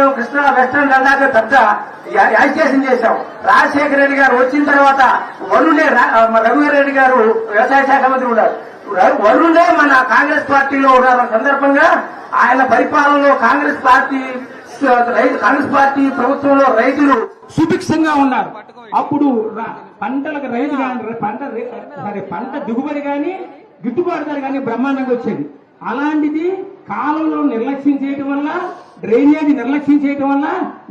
మేము కృష్ణా వెస్టర్న్ దాకా పెద్ద యాజిటేషన్ చేశాం. రాజశేఖర రెడ్డి గారు వచ్చిన తర్వాత వరుణే రఘువీర్ రెడ్డి గారు వ్యవసాయ శాఖ మంత్రి ఉన్నారు. వరుణే మన కాంగ్రెస్ పార్టీలో ఉన్న సందర్భంగా ఆయన పరిపాలనలో కాంగ్రెస్ పార్టీ ప్రభుత్వంలో రైతులు సుభిక్షంగా ఉన్నారు. అప్పుడు పంటలకు రైతు పంట దిగుబడి కానీ గిట్టుబాటు ధర కానీ బ్రహ్మాండంగా వచ్చేది. అలాంటిది కాలంలో నిర్లక్ష్యం చేయడం వల్ల, డ్రైనేజీ నిర్లక్ష్యం చేయడం వల్ల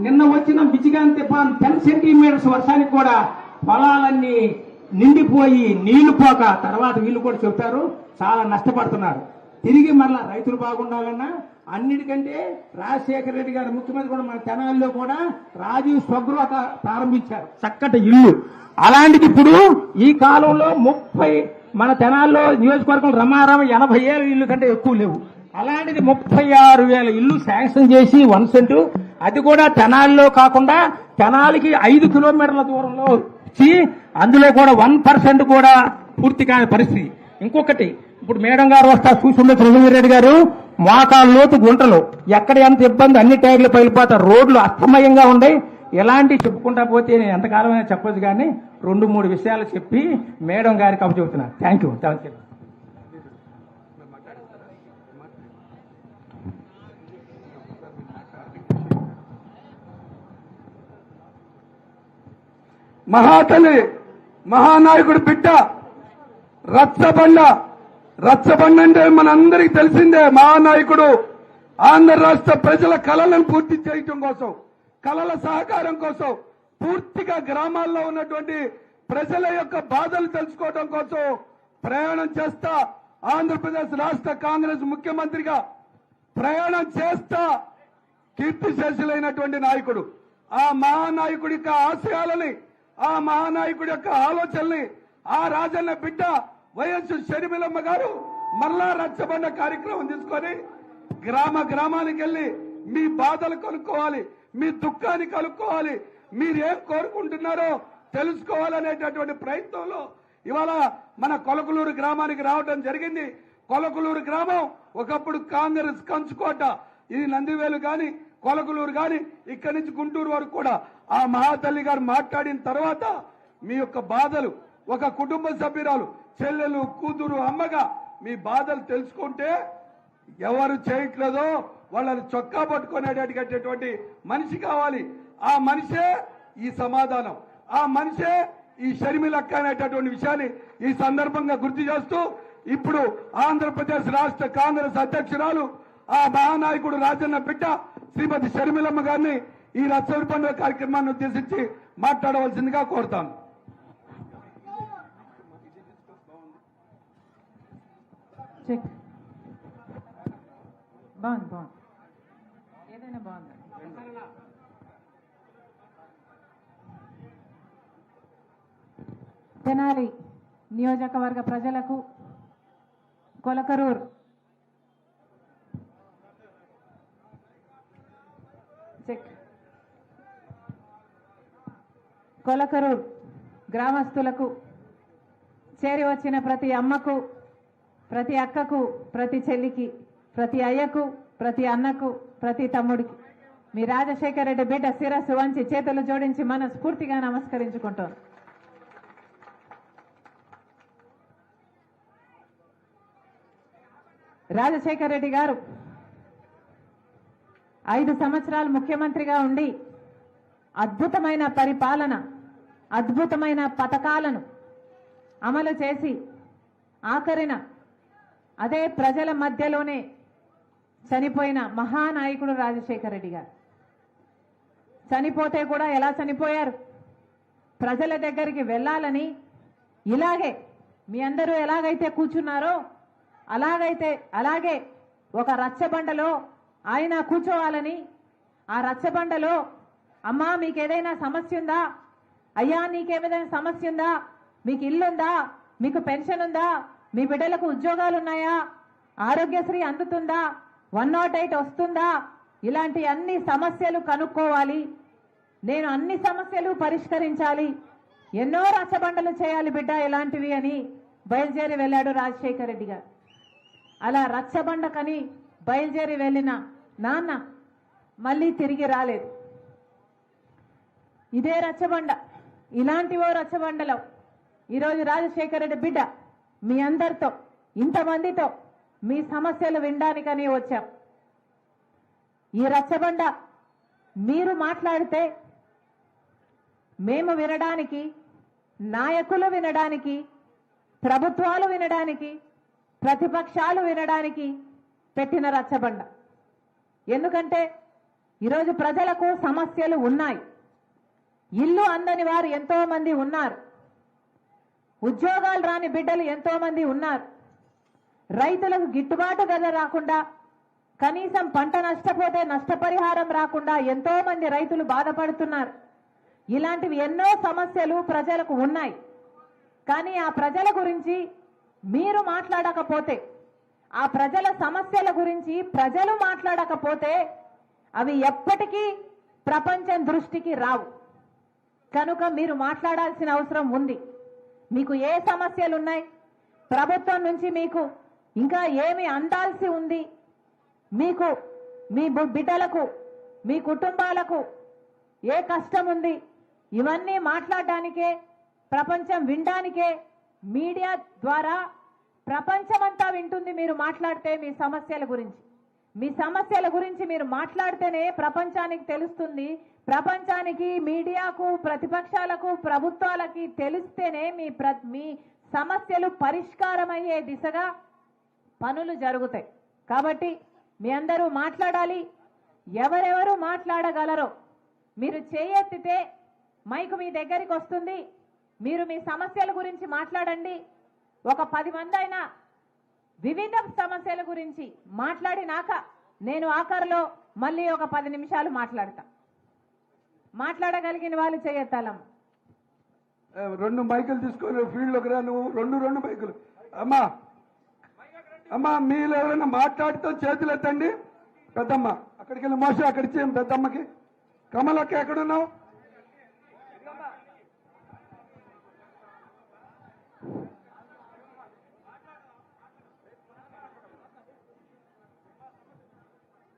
నిన్న వచ్చిన మిచిగాన్ తుఫాన్ 10 సెంటీమీటర్స్ వర్షానికి కూడా పొలాలన్నీ నిండిపోయి నీళ్లు పోక తర్వాత వీళ్ళు కూడా చెప్తారు చాలా నష్టపడుతున్నారు. తిరిగి మళ్ళా రైతులు బాగుండాలన్నా అన్నిటికంటే రాజశేఖర రెడ్డి గారు ముఖ్యమంత్రి కూడా మన తెనాలిలో కూడా రాజీవ్ స్వగృహ ప్రారంభించారు, చక్కటి ఇల్లు. అలాంటిది ఇప్పుడు ఈ కాలంలో 30 మన తెనాల్లో నియోజకవర్గం రమారమ 80,000 ఇల్లు కంటే ఎక్కువ లేవు. అలాంటిది 36,000 ఇల్లు శాంక్షన్ చేసి 1 సెంటు, అది కూడా తెనాలిలో కాకుండా తెనాలికి 5 కిలోమీటర్ల దూరంలో ఇచ్చి అందులో కూడా 1% కూడా పూర్తి కాని పరిస్థితి. ఇంకొకటి ఇప్పుడు మేడం గారు వస్తా చూసుండే రఘువీర్ రెడ్డి గారు మోకాళ్ళ లోతు గుంటలు, ఎక్కడ ఎంత ఇబ్బంది, అన్ని టైర్లు పగిలిపోతారు, రోడ్లు అస్తమయంగా ఉన్నాయి. ఎలాంటి చెప్పుకుంటా పోతే నేను ఎంతకాలమైనా చెప్పొచ్చు కానీ 2-3 విషయాలు చెప్పి మేడం గారికి అప్పు చెబుతున్నాను. Thank you. మహాతల్లి మహానాయకుడు బిడ్డ రచ్చబండ అంటే మనందరికీ తెలిసిందే. మహానాయకుడు ఆంధ్ర రాష్ట్ర ప్రజల కళలను పూర్తి చేయటం కోసం, కళల సహకారం కోసం పూర్తిగా గ్రామాల్లో ఉన్నటువంటి ప్రజల యొక్క బాధలు తెలుసుకోవడం కోసం ప్రయాణం చేస్తా ఆంధ్రప్రదేశ్ రాష్ట్ర కాంగ్రెస్ ముఖ్యమంత్రిగా ప్రయాణం చేస్తా కీర్తిశేషులైనటువంటి నాయకుడు. ఆ మహానాయకుడి యొక్క ఆశయాలని, ఆ మహానాయకుడి యొక్క ఆలోచనల్ని ఆ రాజన్న బిడ్డ వైఎస్ షర్మిలమ్మ గారు మరలా రచ్చబండ కార్యక్రమం తీసుకొని గ్రామానికి వెళ్లి మీ బాధలు కనుక్కోవాలి, మీ దుఃఖాన్ని కనుక్కోవాలి, మీరేం కోరుకుంటున్నారో తెలుసుకోవాలనేటటువంటి ప్రయత్నంలో ఇవాళ మన కొలకలూరు గ్రామానికి రావడం జరిగింది. కొలకలూరు గ్రామం ఒకప్పుడు కాంగ్రెస్ కంచుకోట. ఇది నందివేలు గాని కొలకలూరు గాని ఇక్కడి నుంచి గుంటూరు వరకు కూడా ఆ మహాతల్లి గారు మాట్లాడిన తర్వాత మీ యొక్క బాధలు, ఒక కుటుంబ సభ్యురాలు, చెల్లెలు, కూతురు, అమ్మగా మీ బాధలు తెలుసుకుంటే ఎవరు చేయట్లేదో వాళ్ళని చొక్కా పట్టుకునేటటువంటి మనిషి కావాలి. ఆ మనిషే ఈ సమాధానం, ఆ మనిషే ఈ షర్మిలక్క అనేటటువంటి విషయాన్ని ఈ సందర్భంగా గుర్తు చేస్తూ ఇప్పుడు ఆంధ్రప్రదేశ్ రాష్ట్ర కాంగ్రెస్ అధ్యక్షురాలు ఆ మహానాయకుడు రాజన్న బిడ్డ శ్రీమతి షర్మిలమ్మ గారిని ఈ రచ్చబండ పండుగ కార్యక్రమాన్ని ఉద్దేశించి మాట్లాడవలసిందిగా కోరుతాను. ఏదైనా బాగుంది. తెనాలి నియోజకవర్గ ప్రజలకు, కొలకరూరు గ్రామస్తులకు, చేరి వచ్చిన ప్రతి అమ్మకు, ప్రతి అక్కకు, ప్రతి చెల్లికి, ప్రతి అయ్యకు, ప్రతి అన్నకు, ప్రతి తమ్ముడికి మీ రాజశేఖర రెడ్డి బిడ్డ శిరస్సు వంచి చేతులు జోడించి మనస్ఫూర్తిగా నమస్కరించుకుంటాం. రాజశేఖర రెడ్డి గారు 5 సంవత్సరాలు ముఖ్యమంత్రిగా ఉండి అద్భుతమైన పరిపాలన, అద్భుతమైన పథకాలను అమలు చేసి ఆఖరిన అదే ప్రజల మధ్యలోనే చనిపోయిన మహానాయకుడు రాజశేఖర రెడ్డి గారు. చనిపోతే కూడా ఎలా చనిపోయారు? ప్రజల దగ్గరికి వెళ్ళాలని, ఇలాగే మీ అందరూ ఎలాగైతే కూర్చున్నారో అలాగే ఒక రచ్చబండలో ఆయన కూర్చోవాలని, ఆ రచ్చబండలో అమ్మా మీకేదైనా సమస్య ఉందా, అయ్యా నీకేమైనా సమస్య ఉందా, మీకు ఇల్లుందా, మీకు పెన్షన్ ఉందా, మీ బిడ్డలకు ఉద్యోగాలు ఉన్నాయా, ఆరోగ్యశ్రీ అందుతుందా, 108 వస్తుందా, ఇలాంటి అన్ని సమస్యలు కనుక్కోవాలి, నేను అన్ని సమస్యలు పరిష్కరించాలి, ఎన్నో రచ్చబండలు చేయాలి బిడ్డ ఇలాంటివి అని బయలుదేరి వెళ్ళాడు రాజశేఖర రెడ్డి గారు. అలా రచ్చబండకని బయలుదేరి వెళ్ళిన నాన్న మళ్ళీ తిరిగి రాలేదు. ఇదే రచ్చబండ, ఇలాంటి ఓ రచ్చబండలో ఈరోజు రాజశేఖర రెడ్డి బిడ్డ మీ అందరితో ఇంతమందితో మీ సమస్యలు వినడానికని వచ్చాం. ఈ రచ్చబండ మీరు మాట్లాడితే మేము వినడానికి, నాయకులు వినడానికి, ప్రభుత్వాలు వినడానికి, ప్రతిపక్షాలు వినడానికి పెట్టిన రచ్చబండ. ఎందుకంటే ఈరోజు ప్రజలకు సమస్యలు ఉన్నాయి. ఇల్లు అందని వారు ఎంతో మంది ఉన్నారు. ఉద్యోగాలు రాని బిడ్డలు ఎంతో మంది ఉన్నారు. రైతులకు గిట్టుబాటు ధర రాకుండా, కనీసం పంట నష్టపోతే నష్టపరిహారం రాకుండా ఎంతో మంది రైతులు బాధపడుతున్నారు. ఇలాంటివి ఎన్నో సమస్యలు ప్రజలకు ఉన్నాయి. కానీ ఆ ప్రజల గురించి మీరు మాట్లాడకపోతే, ఆ ప్రజల సమస్యల గురించి ప్రజలు మాట్లాడకపోతే అవి ఎప్పటికీ ప్రపంచం దృష్టికి రావు. కనుక మీరు మాట్లాడాల్సిన అవసరం ఉంది. మీకు ఏ సమస్యలు ఉన్నాయి, ప్రభుత్వం నుంచి మీకు ఇంకా ఏమి అందాల్సి ఉంది, మీకు మీ బిడ్డలకు మీ కుటుంబాలకు ఏ కష్టం ఉంది, ఇవన్నీ మాట్లాడడానికే, ప్రపంచం వినడానికే మీడియా ద్వారా ప్రపంచమంతా వింటుంది. మీరు మాట్లాడితే మీ సమస్యల గురించి, మీ సమస్యల గురించి మీరు మాట్లాడితేనే ప్రపంచానికి తెలుస్తుంది. ప్రపంచానికి, మీడియాకు, ప్రతిపక్షాలకు, ప్రభుత్వాలకి తెలిస్తేనే మీ సమస్యలు పరిష్కారమయ్యే దిశగా పనులు జరుగుతాయి. కాబట్టి మీ అందరూ మాట్లాడాలి. ఎవరెవరు మాట్లాడగలరో మీరు చేయెత్తితే మైకు మీ దగ్గరికి వస్తుంది. మీరు మీ సమస్యల గురించి మాట్లాడండి. ఒక 10 మంది అయినా వివిధ సమస్యల గురించి మాట్లాడినాక నేను ఆఖరిలో మళ్ళీ ఒక 10 నిమిషాలు మాట్లాడతా. మాట్లాడగలిగిన వాళ్ళు చేయెత్తాలమ్మ. 2 మైకులు తీసుకొని ఫీల్డ్లోకి రా. నువ్వు 2 మైకులు. అమ్మా మీరు ఎవరైనా మాట్లాడుతూ చేతులు ఎత్తండి. పెద్దమ్మ అక్కడికి వెళ్ళి మోస అక్కడికి చేయం. పెద్దమ్మకి కమలక్క ఎక్కడున్నావు?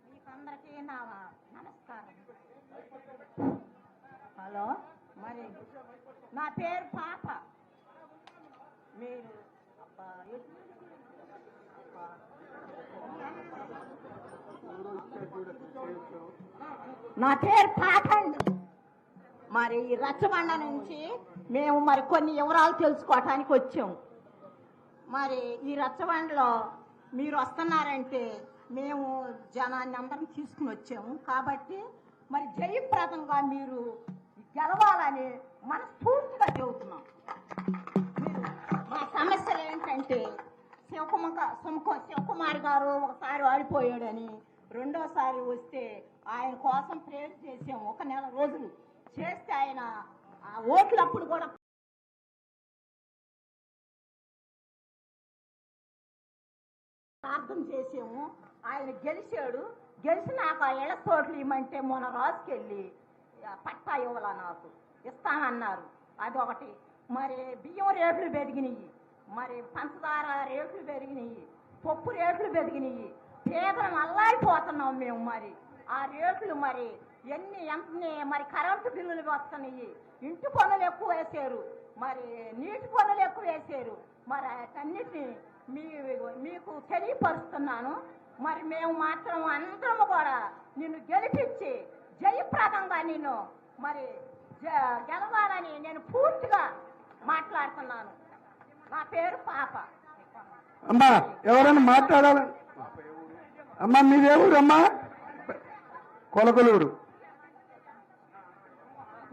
మీకందరికీ నా నమస్కారం. హలో, మరి నా పేరు పాప. మీరు నా పేరు పాప అండి. మరి ఈ రచ్చబండ నుంచి మేము మరి కొన్ని వివరాలు తెలుసుకోవటానికి వచ్చాము. మరి ఈ రచ్చబండలో మీరు వస్తున్నారంటే మేము జనాన్ని అందరం తీసుకుని వచ్చాము. కాబట్టి మరి జయప్రదంగా మీరు గెలవాలని మనస్ఫూర్తిగా చెబుతున్నాం. మా సమస్యలు ఏంటంటే శివకుమార్ గారు ఒకసారి వాడిపోయాడని, రెండోసారి వస్తే ఆయన కోసం ప్రేయర్ చేసాము. 1 నెల రోజులు చేస్తే ఆయన ఆ ఓట్లప్పుడు కూడా ప్రార్థన చేసాము. ఆయన గెలిచాడు. గెలిచినాక ఇళ్ల తోటలు ఇవ్వమంటే మొన్న రాసుకెళ్ళి పట్టా ఇవ్వాల నాకు ఇస్తామన్నారు. అదొకటి. మరి బియ్యం రేట్లు పెరిగినాయి, మరి పంచదార రేట్లు పెరిగినాయి, పప్పు రేట్లు పెరిగినాయి. పేదలను అల్లాడిపోతున్నాం మేము. మరి ఆ రేట్లు మరి ఎంత మరి కరెంటు బిల్లులు వస్తున్నాయి. ఇంటి పనులు ఎక్కువ వేసారు, మరి నీటి పనులు ఎక్కువ వేసారు. మరి అన్నిటినీ మీకు తెలియపరుస్తున్నాను. మరి మేము మాత్రం అందరము కూడా నిన్ను గెలిపించి జయప్రదంగా నిన్ను మరి గెలవాలని నేను పూర్తిగా మాట్లాడుతున్నాను. నా పేరు పాప. అమ్మా ఎవరైనా మాట్లాడాలి? అమ్మా మీదేవురమ్మా? కొలకొలూరు.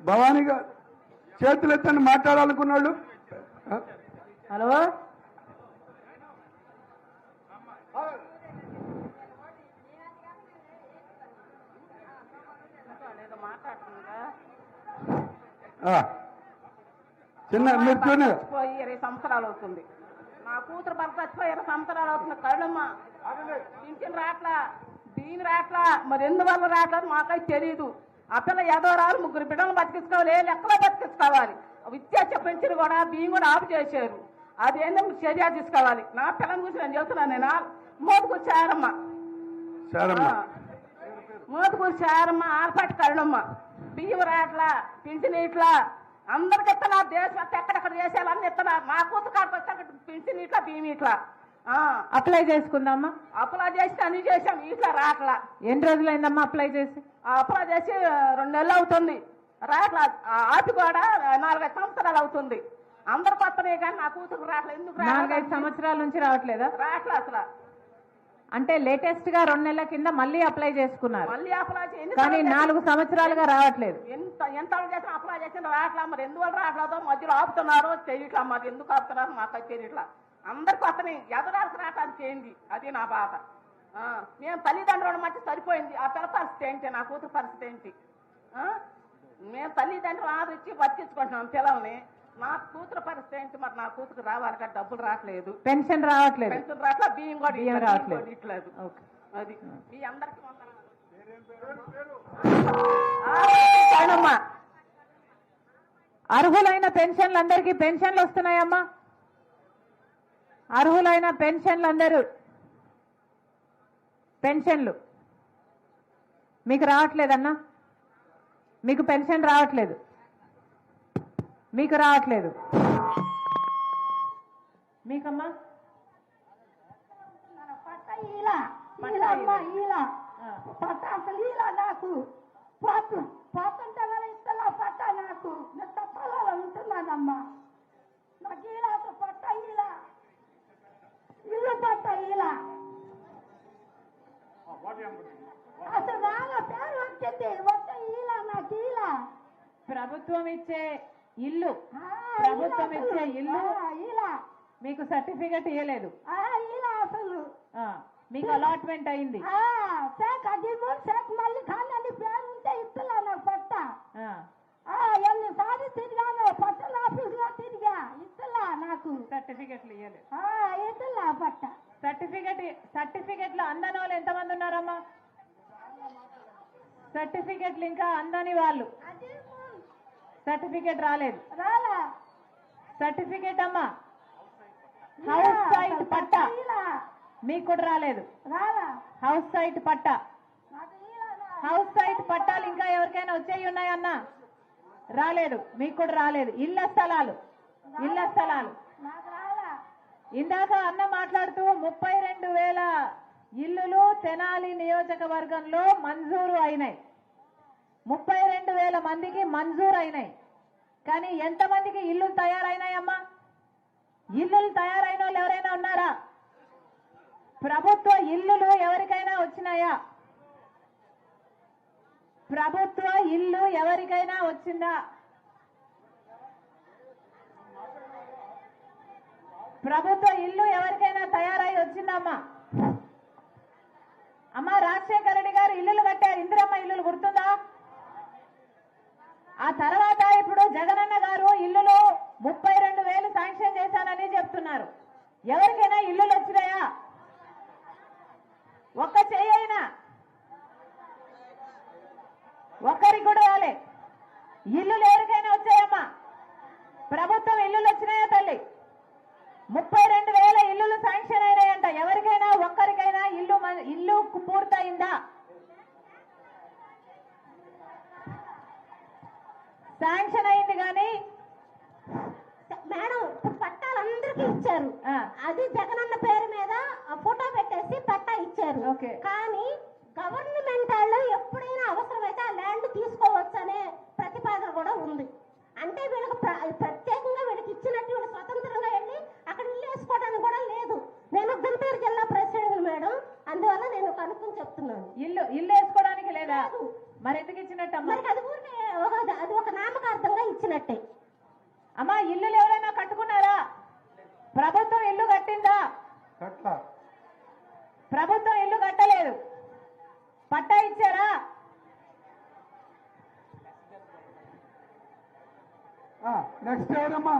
భవానీ గారు చేతులు ఎత్తని మాట్లాడాలనుకున్నాడు. హలో, చిన్న మీరు 20 సంవత్సరాలు అవుతుంది. నా కూతురు భర్త 20 సంవత్సరాలు అవుతుంది. కళ్ళమ్మ పింఛన్ రాట్లా, దీని రాట్లా, మరి ఎందువల్ల రాట్లేదు మాకైతే తెలియదు. ఆ పిల్ల ఏదో రాదు, 3 బిడ్డలు బతికించుకోవాలి, ఏ లెక్కలో బతికించుకోవాలి. విద్యార్థి పెంచిన కూడా బియ్యం కూడా ఆపు చేశారు. అదేందో చర్య తీసుకోవాలి. నా పిల్లని గురించి నేను చెబుతున్నాను. నేను మోటుకొచ్చారమ్మా. మోతుకూరు చారమ్మ ఆలపాటి కళ్ళమ్మ బియ్యం రాట్లా పింఛన్ ఇట్లా అందరికి ఇస్తున్నారు దేశం ఎక్కడెక్కడ దేశాలన్నీ ఇస్తున్నారు మా కూతురు కాడికి వస్తే అక్కడ పింఛన్ ఇట్లా బియ్యం ఇట్లా అప్లై చేసుకుందామా? అప్లై చేసి అన్ని చేసాం ఇట్లా రాట్లా. ఎన్ని రోజులైందమ్మా అప్లై చేసి? అప్లై చేసి 2 నెలలు అవుతుంది రాట్లా. ఆపి కూడా 4-5 సంవత్సరాలు అవుతుంది. అందరికి వస్తున్నాయి కానీ నా కూతురు రాట్లా. ఎందుకు 4-5 సంవత్సరాల నుంచి రావట్లేదా? రాట్లా అసలు. అంటే లేటెస్ట్ గా 2 నెలల కింద మళ్ళీ అప్లై చేసుకున్నారు, మళ్ళీ అప్లై కానీ 4 సంవత్సరాలుగా రావట్లేదు. ఎంత చేసినా అప్లై చేసిన రాట్లా. మరి ఎందువల్ల రావట్లేదో మధ్యలో ఆపుతున్నారు తెలియట్లా. మరి ఎందుకు ఆపుతున్నారు మాకు తెలియట్లా. అందరికి వస్తున్నాయి ఎదరాలకు రావటానికి చేయండి. అది నా బాధ. మేము తల్లిదండ్రుల మధ్య సరిపోయింది. ఆ పిల్ల పరిస్థితి ఏంటి, నా కూతురు పరిస్థితి ఏంటి? మేము తల్లిదండ్రులు ఆదరించి బతికించుకుంటున్నాం పిల్లల్ని. నా కూతురు పరిస్థితి ఏంటి? మరి నా కూతురు రావాలి కదా, డబ్బులు రావట్లేదు, పెన్షన్ రావట్లేదు, పెన్షన్ రావట్లా, బియ్యం కూడా రావట్లేదు. ఇట్లేదు. అది మీ అందరికి అర్హులైన పెన్షన్లందరికీ పెన్షన్లు వస్తున్నాయమ్మా. అర్హులైన పెన్షన్లందరూ పెన్షన్లు మీకు రావట్లేదన్నా? మీకు పెన్షన్ రావట్లేదు, మీకు రావట్లేదు. మీకమ్మా పట్ట అసలు ఇలా నాకు పోతుంటే ఇస్తలా పట్ట నాకు పొలాలు ఉంటున్నానమ్మా. నాకు ఇలా అసలు పట్ట ఇలా ఇల్లు పట్ట ఇలా అసలు రాగా పేరు వచ్చింది వస్తే ఇలా నాకు ఇలా ప్రభుత్వం ఇచ్చే ఇల్లు, ప్రభుత్వం ఇచ్చే ఇల్లు ఇలా మీకు సర్టిఫికెట్ ఇవ్వలేదు, ఇలా అసలు మీకు అలాట్మెంట్ అయింది. మళ్ళీ కానీ అని పేరు ఉంటే ఇస్తున్నా నాకు పట్ట. ఎన్నిసార్లు తిరిగాను పట్టణ ఆఫీస్ లో తిరిగా ఇస్తున్నా నాకు సర్టిఫికెట్లు ఇవ్వలేదు. ఇస్తున్నా పట్ట సర్టిఫికెట్లు అందని వాళ్ళు ఎంతమంది ఉన్నారమ్మా? సర్టిఫికెట్లు ఇంకా అందని వాళ్ళు సర్టిఫికెట్ రాలేదు. సర్టిఫికెట్ అమ్మా హౌస్ సైట్ పట్టా మీకు కూడా రాలేదు. హౌస్ సైట్ పట్టా, హౌస్ సైట్ పట్టాలు ఇంకా ఎవరికైనా వచ్చేవి ఉన్నాయన్నా? రాలేదు, మీకు కూడా రాలేదు. ఇళ్ల స్థలాలు ఇందాక అన్న మాట్లాడుతూ 32,000 ఇల్లులు తెనాలి నియోజకవర్గంలో మంజూరు అయినాయి. 32,000 మందికి మంజూరు అయినాయి. కానీ ఎంతమందికి ఇల్లులు తయారైనాయమ్మా? ఇల్లులు తయారైన వాళ్ళు ఎవరైనా ఉన్నారా? ప్రభుత్వ ఇల్లులు ఎవరికైనా వచ్చినాయా? ప్రభుత్వ ఇల్లు ఎవరికైనా వచ్చిందా? ప్రభుత్వ ఇల్లు ఎవరికైనా తయారై వచ్చిందమ్మా? అమ్మా రాజశేఖర రెడ్డి గారు ఇల్లులు కట్టారు, ఇందిరమ్మ ఇల్లులు గుర్తుందా? ఆ తర్వాత ఇప్పుడు జగనన్న గారు ఇల్లులు 32,000 శాంక్షన్ చేశానని చెప్తున్నారు. ఎవరికైనా ఇల్లులు వచ్చినాయా? ఒక్క చెయ్యైనా ఒక్కరికి కూడా రాలే. ఇల్లులు ఎవరికైనా వచ్చాయమ్మా? ప్రభుత్వం ఇల్లులు వచ్చినాయా తల్లి? 32,000 ఇల్లులు శాంక్షన్ అయినాయంట. ఎవరికైనా ఒక్కరికైనా ఇల్లు పూర్తయిందా? శాంక్షన్ అయింది కానీ మేడం పట్టాలందరికీ ఇచ్చారు. అది జగనన్న పేరు మీద ఫోటో పెట్టేసి పట్టా ఇచ్చారు. కానీ గవర్నమెంట్ వాళ్ళు ఎప్పుడైనా అవసరమైతే ఆ ల్యాండ్ తీసుకోవచ్చు అనే ప్రతిపాదన కూడా ఉంది. అంటే వీళ్ళకి ప్రత్యేకంగా వీళ్ళకి ఇచ్చినట్టు వీళ్ళు స్వతంత్రంగా వెళ్ళి అక్కడ ఇల్లు వేసుకోవడానికి కూడా లేదు. నేను గుంటూరు జిల్లా ప్రెసిడెంట్ మేడం, అందువల్ల నేను కనుక్కొని చెప్తున్నాను. ఇల్లు వేసుకోవడానికి లేదా? మరి ఎందుకు ఇచ్చినట్టమ్మా? అది ఊరికే అది ఒక నామకార్థంగా ఇచ్చినట్టే. అమ్మా ఇల్లులు ఎవరైనా కట్టుకున్నారా? ప్రభుత్వం ఇల్లు కట్టిందా? ప్రభుత్వం ఇల్లు కట్టలేదు. పట్టా ఇచ్చారా? నెక్స్ట్ ఎవరమ్మా?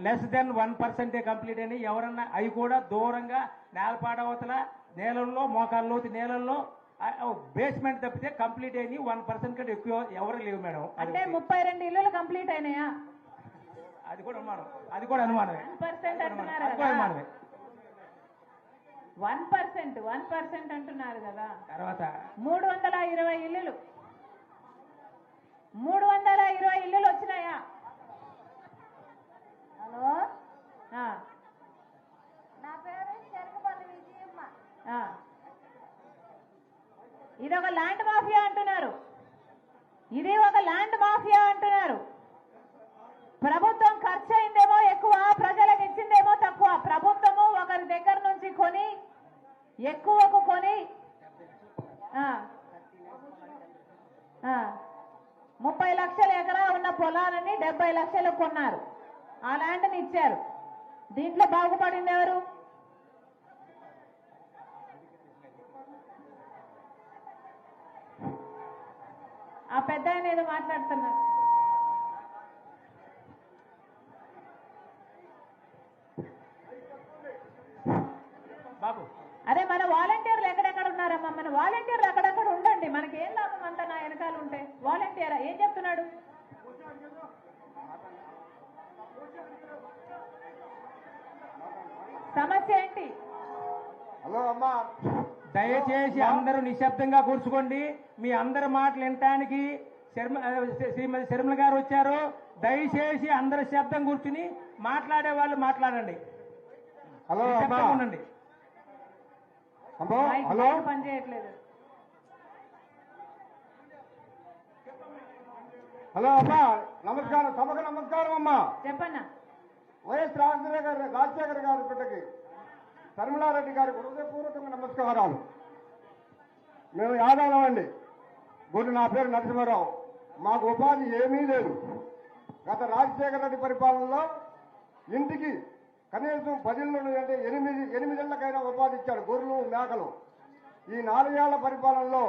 లెస్ దెన్ 1% కంప్లీట్ అని ఎవరన్నా అవి కూడా దూరంగా నేలపాడవతల నేలల్లో మోకాల్లోతి నేలల్లో బేస్మెంట్ తప్పితే కంప్లీట్ అయిన 1% కంటే ఎక్కువ ఎవరు లేవు మేడం. అంటే 32 ఇల్లులు కంప్లీట్ అయినాయా? అది కూడా అనుమానమే. 1% అంటున్నారు అనుమానమే. 1% అంటున్నారు కదా. తర్వాత 320 ఇల్లులు 320 ఇల్లులు వచ్చినాయా? హలో, ఆ, నా పేరు చెరుకుపల్లి విజయమ్మ. ఆ. ఇదొక ల్యాండ్ మాఫియా అంటున్నారు. ఇది ఒక ల్యాండ్ మాఫియా అంటున్నారు. ప్రభుత్వం ఖర్చు అయిందేమో ఎక్కువ, ప్రజలకు ఇచ్చిందేమో తక్కువ. ప్రభుత్వము ఒకరి దగ్గర నుంచి కొని ఎక్కువకు కొని 30 లక్షల ఎకరా ఉన్న పొలాలని 70 లక్షలు కొన్నారు. ఆ ల్యాండ్ని ఇచ్చారు. దీంట్లో బాగుపడింది ఎవరు? ఆ పెద్ద ఆయన ఏదో మాట్లాడుతున్నారు. బాబు అదే మన వాలంటీర్లు ఎక్కడెక్కడ ఉన్నారమ్మా? మన వాలంటీర్లు అక్కడక్కడ ఉండండి. మనకి ఏం లాభం అంతా నా వెనకాల ఉంటే? వాలంటీర్ ఏం చెప్తున్నాడు? సమస్య ఏంటి? హలో అమ్మా, దయచేసి అందరూ నిశ్శబ్దంగా కూర్చుకోండి. మీ అందరి మాటలు వినటానికి శ్రీమతి శర్మల గారు వచ్చారు. దయచేసి అందరు శబ్దం కూర్చుని మాట్లాడే వాళ్ళు మాట్లాడండి. హలో అమ్మా, నిశ్శబ్దంగా ఉండండి. అమ్మా, మైక్ హలో పని చేయట్లేదు. హలో అమ్మా, నమస్కారం, సభకు నమస్కారం అమ్మా. చెప్పన్నా. వైఎస్ రాజశేఖర్ గారి బిడ్డకి శర్మిలారెడ్డి గారికి హృదయపూర్వకంగా నమస్కారాలు. మేము యాదవులం అండి. గుడి నా పేరు నరసింహారావు. మాకు ఉపాధి ఏమీ లేదు. గత రాజశేఖర రెడ్డి పరిపాలనలో ఇంటికి కనీసం 10 ఇళ్ళు అంటే 8 ఇళ్లకైనా ఉపాధి ఇచ్చాడు, గొర్రెలు మేకలు. ఈ 4 ఏళ్ల పరిపాలనలో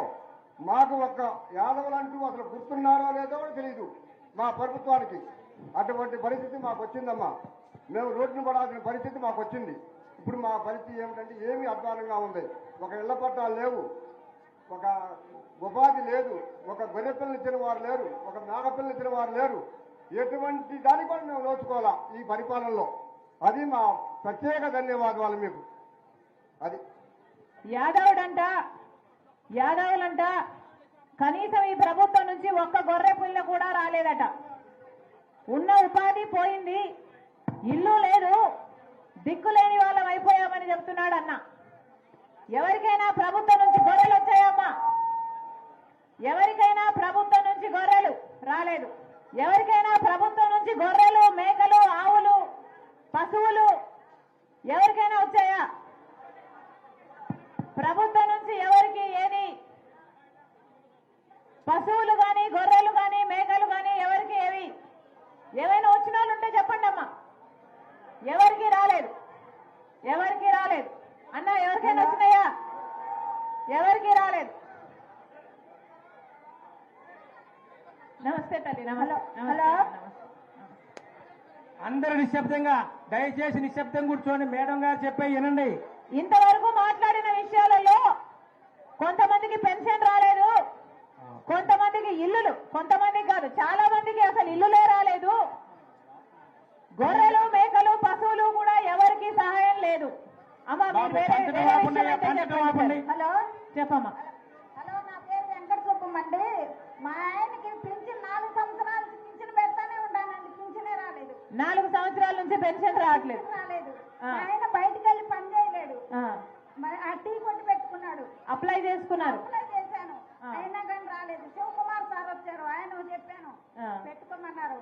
మాకు ఒక్క యాదవులంటూ అసలు గుర్తున్నారో లేదో కూడా తెలియదు మా ప్రభుత్వానికి. అటువంటి పరిస్థితి మాకు వచ్చిందమ్మా. మేము రోడ్డును పడాల్సిన పరిస్థితి మాకు వచ్చింది. ఇప్పుడు మా పరిస్థితి ఏమిటంటే ఏమీ అధ్వానంగా ఉంది. ఒక ఇళ్ల పట్టాలు లేవు, ఒక ఉపాధి లేదు, ఒక గొర్రె పిల్లలు ఇచ్చిన వారు లేరు, ఒక మేక పిల్లలు ఇచ్చిన వారు లేరు. ఎటువంటి దానికి కూడా మేము నోచుకోవాలా ఈ పరిపాలనలో. అది మా ప్రత్యేక ధన్యవాదాలు మీకు. అది యాదవులంట కనీసం ఈ ప్రభుత్వం నుంచి ఒక్క గొర్రె పిల్ల కూడా రాలేదట. ఉన్న ఉపాధి పోయింది, ఇల్లు లేదు, దిక్కులేని వాళ్ళం అయిపోయామని చెప్తున్నాడు అన్న. ఎవరికైనా ప్రభుత్వం నుంచి గొర్రెలు వచ్చాయమ్మా? ఎవరికైనా ప్రభుత్వం నుంచి గొర్రెలు రాలేదు. ఎవరికైనా ప్రభుత్వం నుంచి గొర్రెలు, మేకలు, ఆవులు, పశువులు ఎవరికైనా వచ్చాయా? ప్రభుత్వం నుంచి ఎవరికి ఏది పశువులు కానీ, గొర్రెలు కానీ, మేకలు కానీ ఎవరికి ఏమైనా వచ్చిన వాళ్ళు ఉంటే చెప్పండి అమ్మా. ఎవరికి రాలేదు, ఎవరికి రాలేదు అన్న. ఎవరికైనా వచ్చినాయా? ఎవరికి రాలేదు. నమస్తే తల్లి. హలో, అందరూ నిశ్శబ్దంగా, దయచేసి నిశ్శబ్దం కూర్చోండి. మేడం గారు చెప్పే వినండి. ఇంతవరకు మాట్లాడిన విషయాలలో కొంతమందికి పెన్షన్ రాలేదు, కొంతమందికి ఇల్లులు, కొంతమందికి కాదు చాలా మందికి అసలు ఇల్లులే రాలేదు. గొర్రెలు, మేకలు, పశువులు కూడా ఎవరికి సహాయం లేదు. అమ్మా మీరు వేరే విషయం అయితే చెప్పండి. హలో, చెప్పమ్మా. హలో, నా పేరు వెంకట సుబ్బమ్మండి. మా ఆయనకి పింఛన్ 4 సంవత్సరాల నుంచి పింఛన్ పెడతానే ఉన్నానండి. పింఛనే రాలేదు. 4 సంవత్సరాల నుంచి పెన్షన్ రావట్లేదు. రాలేదు. ఆయన బయటికి వెళ్ళి పని చేయలేడు. మరి ఆ టీ కొట్టి పెట్టుకున్నాడు. అప్లై చేసుకున్నారు. అప్లై చేశాను, అయినా కానీ రాలేదు. శివకుమార్ సార్ వచ్చారు, ఆయన చెప్పాను పెట్టుకోమన్నారు.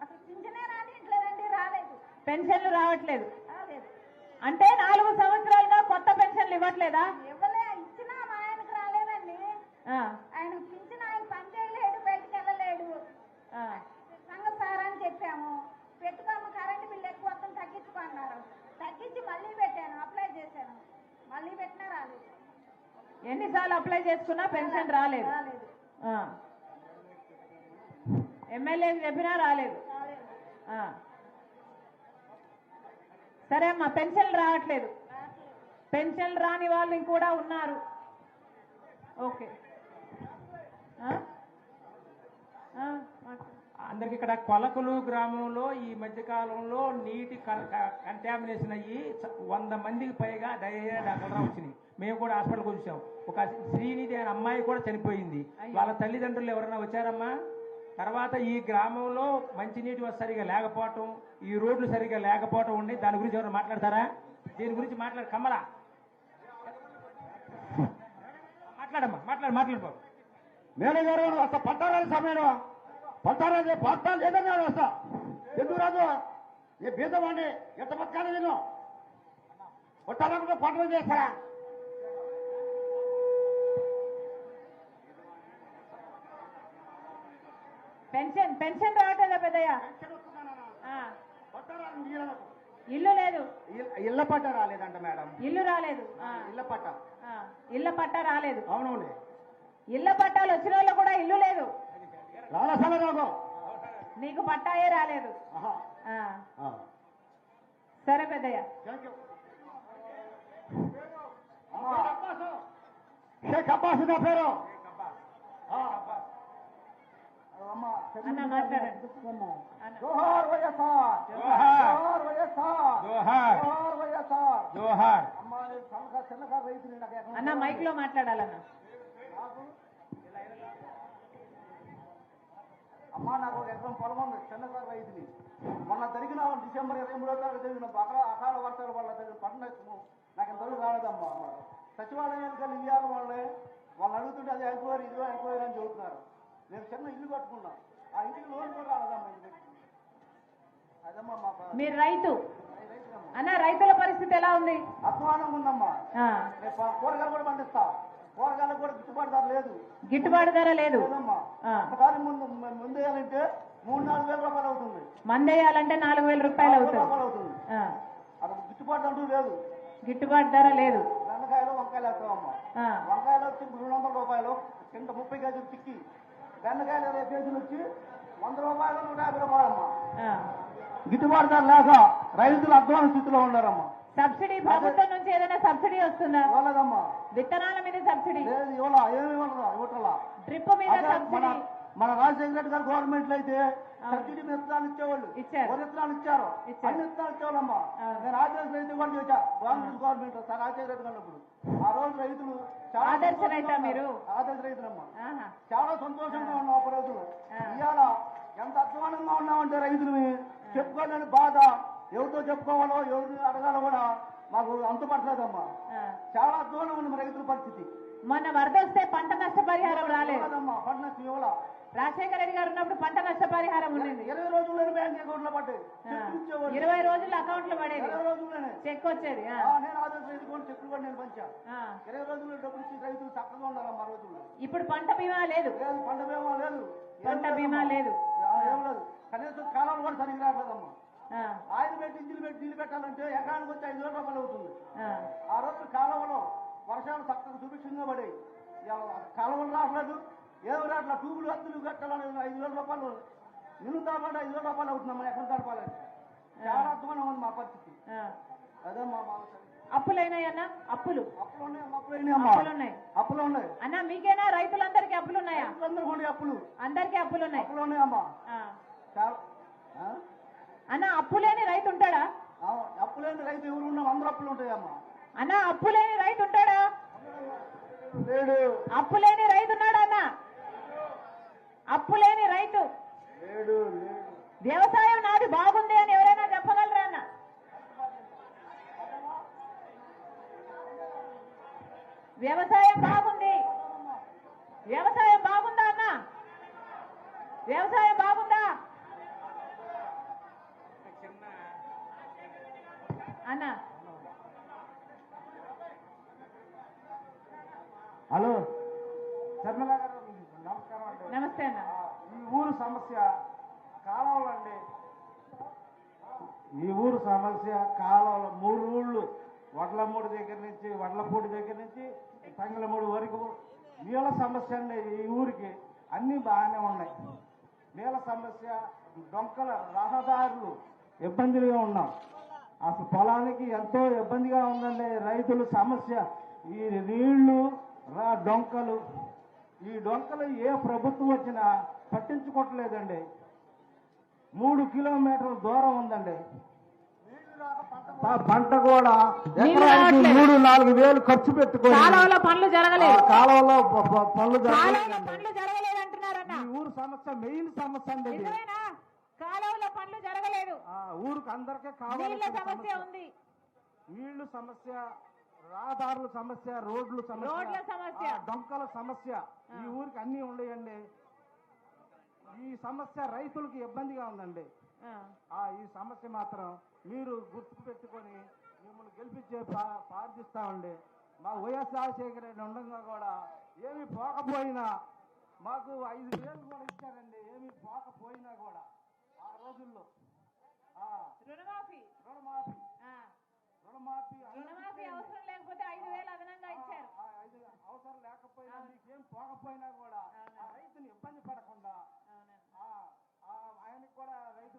అసలు పింఛనే రానిట్లేదండి. రాలేదు, పెన్షన్లు రావట్లేదు. రాలేదు. అంటే 4 సంవత్సరాలుగా కొత్త పెన్షన్లు ఇవ్వట్లేదా? ఇచ్చినా మా ఆయనకు రాలేదండి. ఆయన పింఛన్, ఆయన పని చేయలేడు, బయటికి వెళ్ళలేడు. సంగతి సార్ అని చెప్పాము. పెట్టుకోమ్మ, కరెంటు బిల్లు ఎక్కువ వస్తుంది తగ్గించుకున్నారు. తగ్గించి మళ్ళీ పెట్టాను, అప్లై చేశాను. మళ్ళీ పెట్టినా రాలేదు. ఎన్నిసార్లు అప్లై చేసుకున్నా పెన్షన్ రాలేదు. రాలేదు. ఎమ్మెల్యేకి చెప్పినా రాలేదు. సరే అమ్మా, పెన్షన్లు రావట్లేదు. పెన్షన్లు రాని వాళ్ళు కూడా ఉన్నారు. ఓకే. అందరికి ఇక్కడ కొలకలు గ్రామంలో ఈ మధ్య కాలంలో నీటి కంటామినేషన్ అయ్యి 100 మందికి పైగా డయేరియా డాక్టర్లు వచ్చినాయి. మేము కూడా హాస్పిటల్కి వచ్చాం. ఒక శ్రీనిధి అనే అమ్మాయి కూడా చనిపోయింది. వాళ్ళ తల్లిదండ్రులు ఎవరైనా వచ్చారమ్మా? తర్వాత ఈ గ్రామంలో మంచినీటి సరిగా లేకపోవటం, ఈ రోడ్లు సరిగా లేకపోవటం ఉండి దాని గురించి ఎవరైనా మాట్లాడతారా? దీని గురించి కమలా మాట్లాడమ్మా, మాట్లాడు. మేడం గారు వస్తా పట్టారాలి సమయం పట్టారాలి పట్టాలు లేదని వస్తా. ఎందుకు రాదు? ఏ బీదవాడిని ఎంత బతకాలి నేను? పట్టాలనుకుంటే పట్టణం చేస్తారా? పెన్షన్ రావట్లేదా పెద్దయ్య? ఇల్లు లేదు. ఇళ్ల పట్ట రాలేదంట మేడం. ఇల్లు రాలేదు. ఇళ్ల పట్ట ఇళ్ల పట్ట రాలేదు. అవునవును. ఇళ్ల పట్టాలు వచ్చిన వాళ్ళు కూడా ఇల్లు లేదు. రాలేదు. నీకు పట్టాయే రాలేదు. సరే పెద్దయ్య. షేక్ అబ్బాస్ నా పేరు. అన్న మాట్లాడండి. జోహార్ వైఎస్ఆర్, జోహార్ వైఎస్ఆర్, జోహార్ వైఎస్ఆర్, జోహార్. చిన్నకారు రైతుని అన్న మైక్ లో మాట్లాడాలన్న. అమ్మా నాకు ఒక ఎకరం పొలం ఉంది, చిన్నకారు రైతుని. మొన్న జరిగిన డిసెంబర్ 23వ తారీఖు జరిగిన అకాల వర్షాల వల్ల జరిగిన పంట నష్టము నాకు ఇంతవరకు రాలేదమ్మా. సచివాలయానికి వెళ్ళి ఇవ్వాలి వాళ్ళని అడుగుతుంటే అది ఎంక్వైరీ ఇదిగో ఎంక్వైరీ అని చెబుతున్నారు. నేను చిన్న ఇల్లు కట్టుకున్నా, ఆ ఇంటికి లోన్ కూడా రాలేదమ్మా. అదమ్మా మీరు రైతు అన్న, రైతుల పరిస్థితి ఎలా ఉంది? అధ్వానంగా ఉందమ్మా. కూరగాయలు కూడా పండిస్తా, కూరగాయలకు కూడా గిట్టుబాటు ధర లేదు. గిట్టుబాటు ధర లేదు. ఒకసారి ముందు వేయాలంటే 3-4 వేల రూపాయలు అవుతుంది. మందేయాలంటే 4,000 రూపాయలు అవుతుంది. అది గిట్టుబాటు అంటూ లేదు. గిట్టుబాటు ధర లేదు. బెండకాయలు వంకాయలు వేస్తామమ్మా. వంకాయలు వచ్చి 200 రూపాయలు కింద 30 కేజీలు చిక్కి, బెండకాయలు 20 కేజీలు వచ్చి 100 రూపాయలు 150 రూపాయలమ్మా. గిట్టుబాటు ధర లేక రైతులు అధ్వాన స్థితిలో ఉన్నారమ్మా. సబ్సిడీ ప్రభుత్వం నుంచి ఏదైనా సబ్సిడీ వస్తుందా? ఇవ్వలేదమ్మా. విత్తనాల మీద సబ్సిడీ లేదు, ఇవ్వాలా, ఏమి ఇవ్వట్లా. డ్రిప్ మీద సబ్సిడీ. మన రాజశేఖర రెడ్డి గారు గవర్నమెంట్ లో అయితే సబ్సిడీ విత్తనాలు ఇచ్చేవాళ్ళు, విత్తనాలు ఇచ్చారు, అన్ని విత్తనాలు ఇచ్చేవాళ్ళమ్మా. నేను ఆదర్శ రైతు కూడా చేశా గవర్నమెంట్ సార్ రాజశేఖర రెడ్డి గారు. ఆ రోజు రైతులు ఆదర్శ రైతా? మీరు ఆదర్శ రైతులమ్మా. చాలా సంతోషంగా ఉన్నాం ఒక రోజులు. ఇవాళ ఎంత అధ్వానంగా ఉన్నామంటే రైతులు చెప్పుకోలేని బాధ, ఎవరితో చెప్పుకోవాలో ఎవరిని అడగాలో కూడా మాకు అంతుపట్టలేదమ్మా. చాలా అధ్వానం ఉంది రైతుల పరిస్థితి. మొన్న వరద వస్తే పంట నష్టపరిహారం రాలేదు. పంట నష్టం ఇవ్వాలా? రాజశేఖర రెడ్డి గారు ఉన్నప్పుడు పంట నష్టపరిహారం ఉండేది. 20 రోజుల్లోనే బ్యాంక్ అకౌంట్ లో పడ్డాయి. 20 రోజులు అకౌంట్ లో పడేది. 20 రోజుల్లోనే చెక్ వచ్చేది. నేను ఆదర్శ రైతు కూడా చెక్కులు కూడా నేను పంచా. 20 రోజుల్లో డబ్బులు ఇచ్చి రైతులు చక్కగా ఉండాలమ్మా. రోజుల్లో ఇప్పుడు పంట బీమా లేదు. పంట బీమా లేదు. పంట బీమా లేదు. ఏం లేదు. కనీసం కాలాలు కూడా సరిగ్గా రావట్లేదమ్మా. ఆయిల్ పెట్టి ఇంజిన్ పెట్టి నీళ్ళు పెట్టాలంటే ఎకరానికి వచ్చి 5,000 రూపాయలు అవుతుంది. ఆ రోజు కాలువలో వర్షాలు చక్కగా సుభిక్షంగా పడాయి. కాలువలు రావట్లేదు, ఏమి రావట్లేదు. ట్యూబులు హద్దులు కట్టాలని 5,000 రూపాయలు నిన్ను తాపంటే 5,000 రూపాయలు అవుతుందమ్మా ఎక్కడ తడపాలని. చాలా అర్థమైన ఉంది మా పరిస్థితి. అదే మా అప్పులైనాయన్నా? అప్పులు ఉన్నాయి. అప్పులు ఉన్నాయి అన్న. మీకేనా రైతులందరికీ అప్పులు ఉన్నాయా? అప్పులు అందరికీ అప్పులు ఉన్నాయి. అప్పులు ఉన్నాయమ్మా. అన్న అప్పులేని రైతు ఉంటాడా? అప్పులేని రైతు ఎవరు ఉన్నా 100 అప్పులు ఉంటాయమ్మా. అన్న అప్పులేని రైతు ఉంటాడా? లేడు. అప్పులేని రైతు ఉన్నాడా అన్న? అప్పులేని రైతు లేడు. వ్యవసాయం నాది బాగుంది అని ఎవరైనా చెప్పగలరా అన్న? వ్యవసాయం బాగుంది. వ్యవసాయం బాగుందా అన్న? వ్యవసాయం బాగుందా అన్న? హలో శర్మిల గారు, నమస్కారం అండి. నమస్తే అన్న. ఈ ఊరు సమస్య కాలువలండి. ఈ ఊరు సమస్య కాలువలు. 3 ఊళ్ళు, వడ్లమూడి దగ్గర నుంచి, వడ్లపూడి దగ్గర నుంచి తంగలమూడి వరకు నీళ్ళ సమస్య అండి. ఈ ఊరికి అన్ని బాగానే ఉన్నాయి. నీళ్ళ సమస్య, డొంకల రహదారులు ఇబ్బందిగా ఉన్నాం. అసలు పొలానికి ఎంతో ఇబ్బందిగా ఉందండి. రైతుల సమస్య ఈ నీళ్లు, డొంకలు. ఈ డొంకలు ఏ ప్రభుత్వం వచ్చినా పట్టించుకోవట్లేదండి. 3 కిలోమీటర్ల దూరం ఉందండి. పంట కూడా నీళ్లు ఎకరానికి రావట్లేదు. 3-4 వేలు ఖర్చు పెట్టుకొని కాలువలో పనులు జరగలేదు, కాలంలో పనులు కాలువలో పనులు జరగలేదు అంటున్నారన్న. ఈ ఊరు సమస్య మెయిన్ సమస్య అండి ఇది. నిజమేనా? కాలువలో పనులు జరగలేదు, ఊరికి అందరికీ నీళ్ల సమస్య కావాలి. ఉంది, నీళ్లు సమస్య, రహదారుల సమస్య, రోడ్ల రోడ్ల సమస్య, డొంకల సమస్య, ఈ ఊరికి అన్ని ఉన్నాయండి. ఈ సమస్య రైతులకు ఇబ్బందిగా ఉందండి. ఈ సమస్య మాత్రం మీరు గుర్తు పెట్టుకొని మిమ్మల్ని గెలిపించే ప్రార్థిస్తామండి. మా వైఎస్ రాజశేఖర రెడ్డి ఉండగా కూడా ఏమి పోకపోయినా మాకు 5,000 కూడా ఇచ్చారండి. ఏమి పోకపోయినా కూడా ఆ రోజుల్లో రుణమాఫీ అవసరం లేకపోతే 5,000 అదనంగా ఇచ్చారు. అవసరం లేకపోయినా మీకేం పోకపోయినా కూడా ఆ రైతుని ఇబ్బంది పడకుండా ఆయనకు కూడా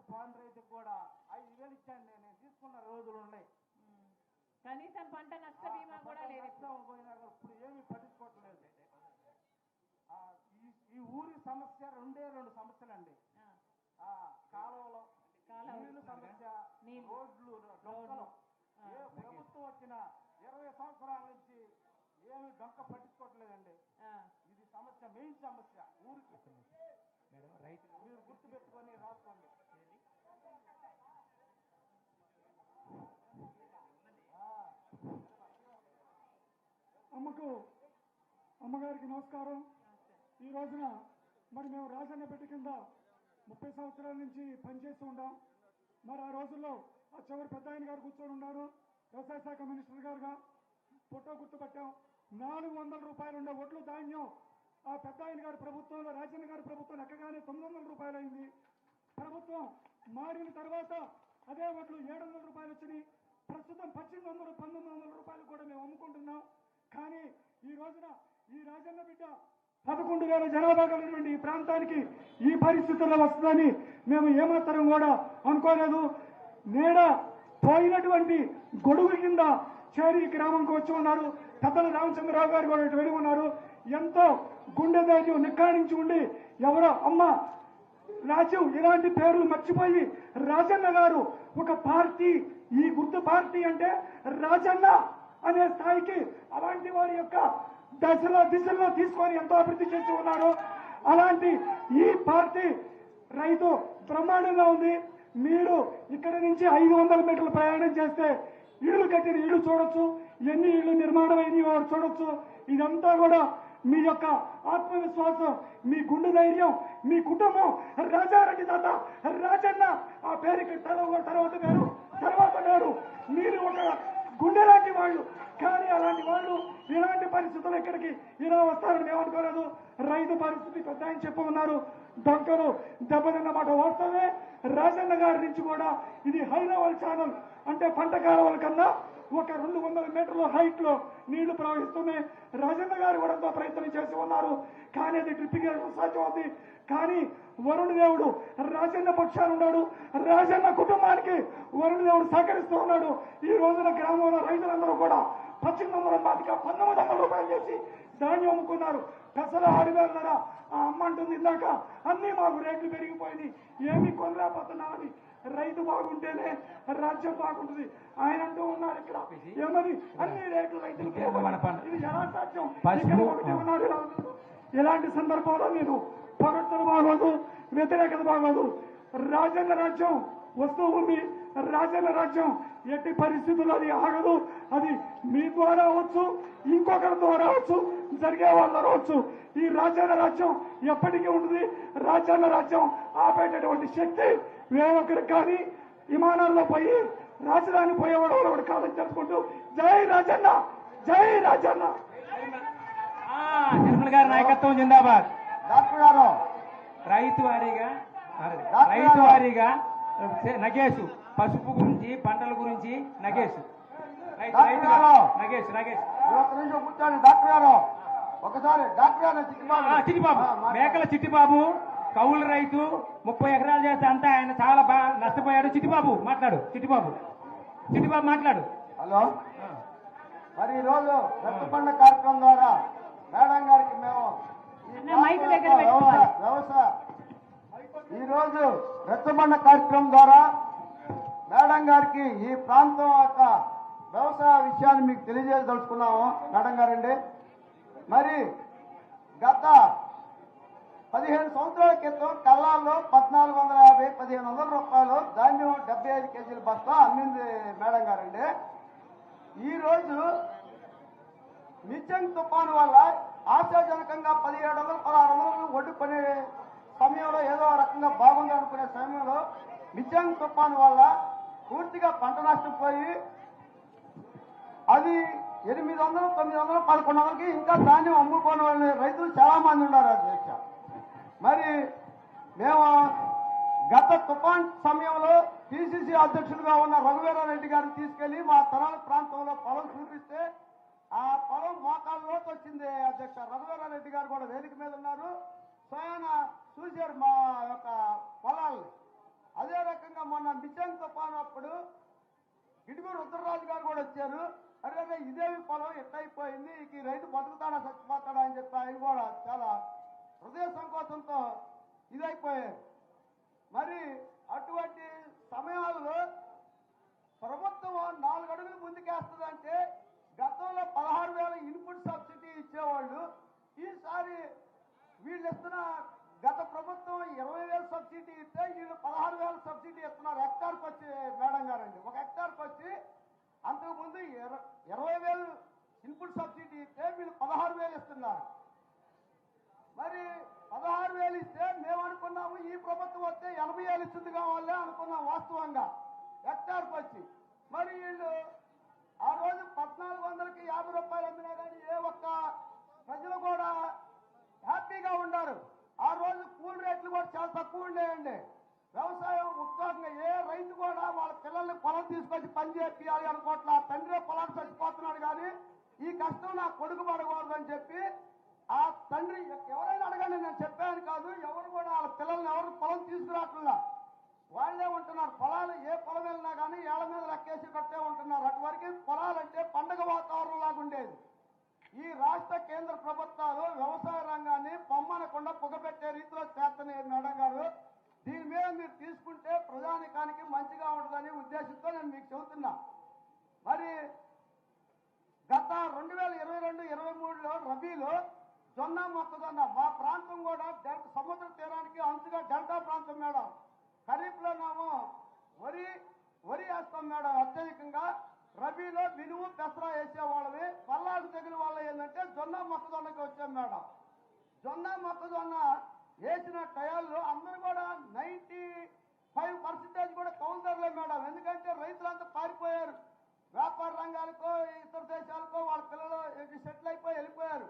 పోని రైతుకు కూడా 5,000 ఇచ్చాండి. నేను తీసుకున్న రోజులు ఉన్నాయి. కనీసం పంట నష్ట బీమా కూడా లేదు. పోయినా కూడా ఇప్పుడు ఏమీ పట్టించుకోవట్లేదు. ఈ ఊరి సమస్య 2 సమస్యలండి. కాలువలో నీళ్లు సమస్య, రోడ్లు, డొంకలు. ఏ ప్రభుత్వం వచ్చినా 20 సంవత్సరాల నుంచి ఏమి డొంక పట్టించుకోవట్లేదండి. ఇది సమస్య, మెయిన్ సమస్య ఊరికి. మీరు గుర్తు పెట్టుకొని రాసుకోండి. అమ్మగారికి నమస్కారం. ఈ రోజున మరి మేము రాజన్న బిడ్డ కింద 30 సంవత్సరాల నుంచి పనిచేస్తూ ఉంటాం. మరి ఆ రోజుల్లో ఆ చివరి పెద్ద ఆయన గారు కూర్చొని ఉన్నారు, వ్యవసాయ శాఖ మినిస్టర్ గారుగా. ఫోటో గుర్తుపట్టాం. 400 రూపాయలు ఉండే ఒట్లు ధాన్యం ఆ పెద్ద ఆయన గారి ప్రభుత్వంలో, రాజన్న గారి ప్రభుత్వం ఎక్కగానే 900 రూపాయలు అయింది. ప్రభుత్వం మారిన తర్వాత అదే ఒట్లు 700 రూపాయలు వచ్చినాయి. ప్రస్తుతం 1800-1900 రూపాయలు కూడా మేము అమ్ముకుంటున్నాం. కానీ ఈ రోజున ఈ రాజన్న బిడ్డ 11,000 జనాభా కలిగినటువంటి ఈ ప్రాంతానికి ఈ పరిస్థితుల్లో వస్తుందని మేము ఏమాత్రం కూడా అనుకోలేదు. నేడ పోయినటువంటి గొడుగు కింద చేరి గ్రామంకి వచ్చి ఉన్నారు. పెద్దల రామచంద్రరావు గారు కూడా ఇటు వెళ్ళి ఉన్నారు. ఎంతో గుండె ధైర్యం నిక్కాణించి ఉండి ఎవరో అమ్మ రాజు ఇలాంటి పేర్లు మర్చిపోయి రాజన్న గారు ఒక పార్టీ, ఈ గుర్తు పార్టీ అంటే రాజన్న అనే స్థాయికి అలాంటి వారి యొక్క దిశలో తీసుకొని ఎంతో అభివృద్ధి చేసి ఉన్నారు. అలాంటి ఈ పార్టీ రైతు బ్రహ్మాండంగా ఉంది. మీరు ఇక్కడ నుంచి 500 మీటర్ల ప్రయాణం చేస్తే ఇళ్ళు కట్టిన ఇళ్ళు చూడొచ్చు, ఎన్ని ఇళ్ళు నిర్మాణం అయినవి వారు చూడొచ్చు. ఇదంతా కూడా మీ యొక్క ఆత్మవిశ్వాసం, మీ గుండె ధైర్యం, మీ కుటుంబం రాజారెడ్డి తాత రాజన్న ఆ పేరుకి తర్వాత వేరు. మీరు ఒక గుండె లాంటి వాళ్ళు. కానీ అలాంటి వాళ్ళు ఇలాంటి పరిస్థితులు ఇక్కడికి ఇలా వస్తారని మేము అనుకోలేదు. రైతు పరిస్థితి పెద్ద ఆయన చెప్పి ఉన్నారు. డొంకలు దెబ్బతిన్నమాట వాస్తవమే. రాజన్న గారి నుంచి కూడా ఇది హై లెవెల్ ఛానల్, అంటే పంట కాలువల కన్నా ఒక 200 మీటర్ల హైట్ లో నీళ్లు ప్రవహిస్తున్నాయి. రాజన్న గారు కూడా ఎంతో ప్రయత్నం చేసి ఉన్నారు. కానీ అది డ్రిప్పింగ్ సాధ్యం అవుతుంది. కానీ వరుణ దేవుడు రాజన్న పక్షాన్ని ఉన్నాడు. రాజన్న కుటుంబానికి వరుణ దేవుడు సహకరిస్తూ ఉన్నాడు. ఈ రోజున గ్రామంలో రైతులందరూ కూడా 1800 రూపాయలు చేసి ధాన్యం అమ్ముకున్నారు. పెసలు 6,000. ఆ అమ్మ అంటుంది ఇందాక అన్ని మాకు రేట్లు పెరిగిపోయినాయి, ఏమి కొనలేకపోతున్నామని. రైతు బాగుంటేనే రాజ్యం బాగుంటుంది ఆయన అంటూ ఉన్నారు. ఇక్కడ ఏమని అన్ని రేట్లు రైతులకు ఇది ఎలా సాధ్యం? ఒకటి ఉన్నారు. ఇలాంటి సందర్భంలో మీరు పొగడ్తలు బాగోదు, వ్యతిరేకత బాగోదు. రాజన్న రాజ్యం వస్తూ ఉంది. రాజన్న రాజ్యం ఎట్టి పరిస్థితుల్లో అది ఆగదు. అది మీ ద్వారా అవచ్చు, ఇంకొకరి ద్వారా అవచ్చు, జరిగే వాళ్ళు అవచ్చు. ఈ రాజన్న రాజ్యం ఎప్పటికీ ఉంటుంది. రాజన్న రాజ్యం ఆపేటటువంటి శక్తి వేరొకరికి కానీ విమానాల్లో పోయి రాజధాని పోయేవాడు ఒకటి కాదని చెప్పుకుంటూ జై రాజన్న, జై రాజన్న. నిర్మల్ గారి నాయకత్వం జిందాబాద్. డాక్టర్ గారు రైతు వారీగా నగేష్ పసుపు గురించి, పంటల గురించి నగేష్ నగేష్ ఒక నిమిషం కూర్చోండి. డాక్టర్ గారు ఒకసారి డాక్టర్ గారు చిట్టిబాబు, మేకల చిట్టిబాబు కౌలు రైతు, 30 ఎకరాలు చేస్తే అంతా ఆయన చాలా బాగా నష్టపోయాడు. చిట్టిబాబు మాట్లాడు. చిట్టిబాబు మాట్లాడు. హలో, మరి ఈ రోజు రచ్చబండ కార్యక్రమం ద్వారా మేడం గారికి మేము మైక్ దగ్గర పెట్టుకోవాలి. వ్యవసాయ ఈరోజు రెచ్చబండ కార్యక్రమం ద్వారా మేడం గారికి ఈ ప్రాంతం యొక్క వ్యవసాయ విషయాన్ని మీకు తెలియజేయదలుచుకున్నాము. మేడం గారండి, మరి గత 15 సంవత్సరాల క్రితం కల్లాల్లో 1450, 1500 రూపాయలు ధాన్యం 75 కేజీల బస్తా అమ్మింది మేడం గారండి. ఈరోజు నిత్యం తుఫాను వల్ల ఆశాజనకంగా 1700, 1600 ఒడ్డుకునే సమయంలో ఏదో రకంగా బాగుంది అనుకునే సమయంలో నిత్యం తుఫాను వల్ల పూర్తిగా పంట నష్టపోయి అది 800, 900, 1100కి ఇంకా ధాన్యం అమ్ముకోని వాళ్ళ రైతులు చాలా మంది ఉన్నారు అధ్యక్ష. మరి మేము గత తుఫాన్ సమయంలో టీసీసీ అధ్యక్షుడిగా ఉన్న రఘువీరారెడ్డి గారిని తీసుకెళ్లి మా తరాల ప్రాంతంలో పొలం చూపిస్తే ఆ పొలం మోకాళ్ళలోకి వచ్చింది అధ్యక్ష. రఘువీరారెడ్డి గారు కూడా వేదిక మీద ఉన్నారు, స్వయాన చూశారు మా యొక్క పొలాల్ని. అదే రకంగా మొన్న మిషన్ తుఫాను అప్పుడు గిడుగురు రుద్రరాజు గారు కూడా వచ్చారు. అరే ఇదేమి పొలం ఎట్టయిపోయింది, ఈ రైతు బతుకుతాడా చచ్చిపోతాడా అని చెప్పి ఆయన కూడా చాలా హృదయ సంకోచంతో ఇదైపోయారు. మరి అటువంటి సమయాల్లో ప్రభుత్వం 4 అడుగులు ముందుకేస్తుందంటే గతంలో 16,000 ఇన్పుట్ సబ్సిడీ ఇచ్చేవాళ్ళు, ఈసారి వీళ్ళు ఇస్తున్న గత ప్రభుత్వం 20,000 సబ్సిడీ ఇస్తే వీళ్ళు 16,000 సబ్సిడీ ఇస్తున్నారు హెక్టార్కి వచ్చి మేడం గారండి. ఒక హెక్టార్కి వచ్చి అంతకుముందు 20,000 ఇన్పుట్ సబ్సిడీ ఇస్తే వీళ్ళు 16,000 ఇస్తున్నారు. మరి 16,000 ఇస్తే మేము అనుకున్నాము ఈ ప్రభుత్వం వస్తే 80,000 ఇస్తుంది కావాలే అనుకున్నాం వాస్తవంగా హెక్టార్కి వచ్చి. మరి వీళ్ళు ఆ రోజు 1400కి 50 రూపాయలు అమ్మినా కానీ ఏ ఒక్క ప్రజలు కూడా హ్యాపీగా ఉన్నారు. ఆ రోజు కూల్ రేట్లు కూడా చాలా తక్కువ ఉండేయండి. వ్యవసాయం ఉత్సాహంగా ఏ రైతు కూడా వాళ్ళ పిల్లల్ని పొలం తీసుకొచ్చి పని చేయాలి అనుకోవట్లా. తండ్రి పొలాన్ని చచ్చిపోతున్నాడు కానీ ఈ కష్టం నా కొడుకు పడకూడదు అని చెప్పి ఆ తండ్రి ఎవరైనా అడగండి, నేను చెప్పాను కాదు, ఎవరు కూడా వాళ్ళ పిల్లల్ని ఎవరు పొలం తీసుకురావట్లా. వాళ్ళే ఉంటున్నారు. పొలాలు ఏ పొలం వెళ్ళినా కానీ ఏళ్ల మీద లెక్కేసి కట్టే ఉంటున్నారు. అటువరకు పొలాలంటే పండగ వాతావరణం లాగా ఉండేది. ఈ రాష్ట్ర కేంద్ర ప్రభుత్వాలు వ్యవసాయ రంగాన్ని పొమ్మనకుండా పొగబెట్టే రీతిలో చేస్తున్నాయి మేడం గారు. దీని మీద మీరు తీసుకుంటే ప్రజానికానికి మంచిగా ఉంటుందనే ఉద్దేశంతో నేను మీకు చెబుతున్నా. మరి గత 2022-23లో రబీలో జొన్న మొక్కజొన్న మా ప్రాంతం కూడా సముద్ర తీరానికి అంచుగా డెల్టా ప్రాంతం మేడం. ఖరీఫ్లోనేమో వరి వేస్తాం మేడం అత్యధికంగా. రబీలో మినుము పెసరా వేసేవాళ్ళవి. పల్లాకు తెగులు వల్ల ఏంటంటే జొన్న మొక్కజొన్నకి వచ్చాం మేడం. జొన్న మొక్కజొన్న వేసిన టయాల్లో అందరూ కూడా 95% కూడా కౌలుదారులే మేడం. ఎందుకంటే రైతులంతా పారిపోయారు, వ్యాపార రంగాలకో ఇతర దేశాలకో వాళ్ళ పిల్లలు సెటిల్ అయిపోయి వెళ్ళిపోయారు.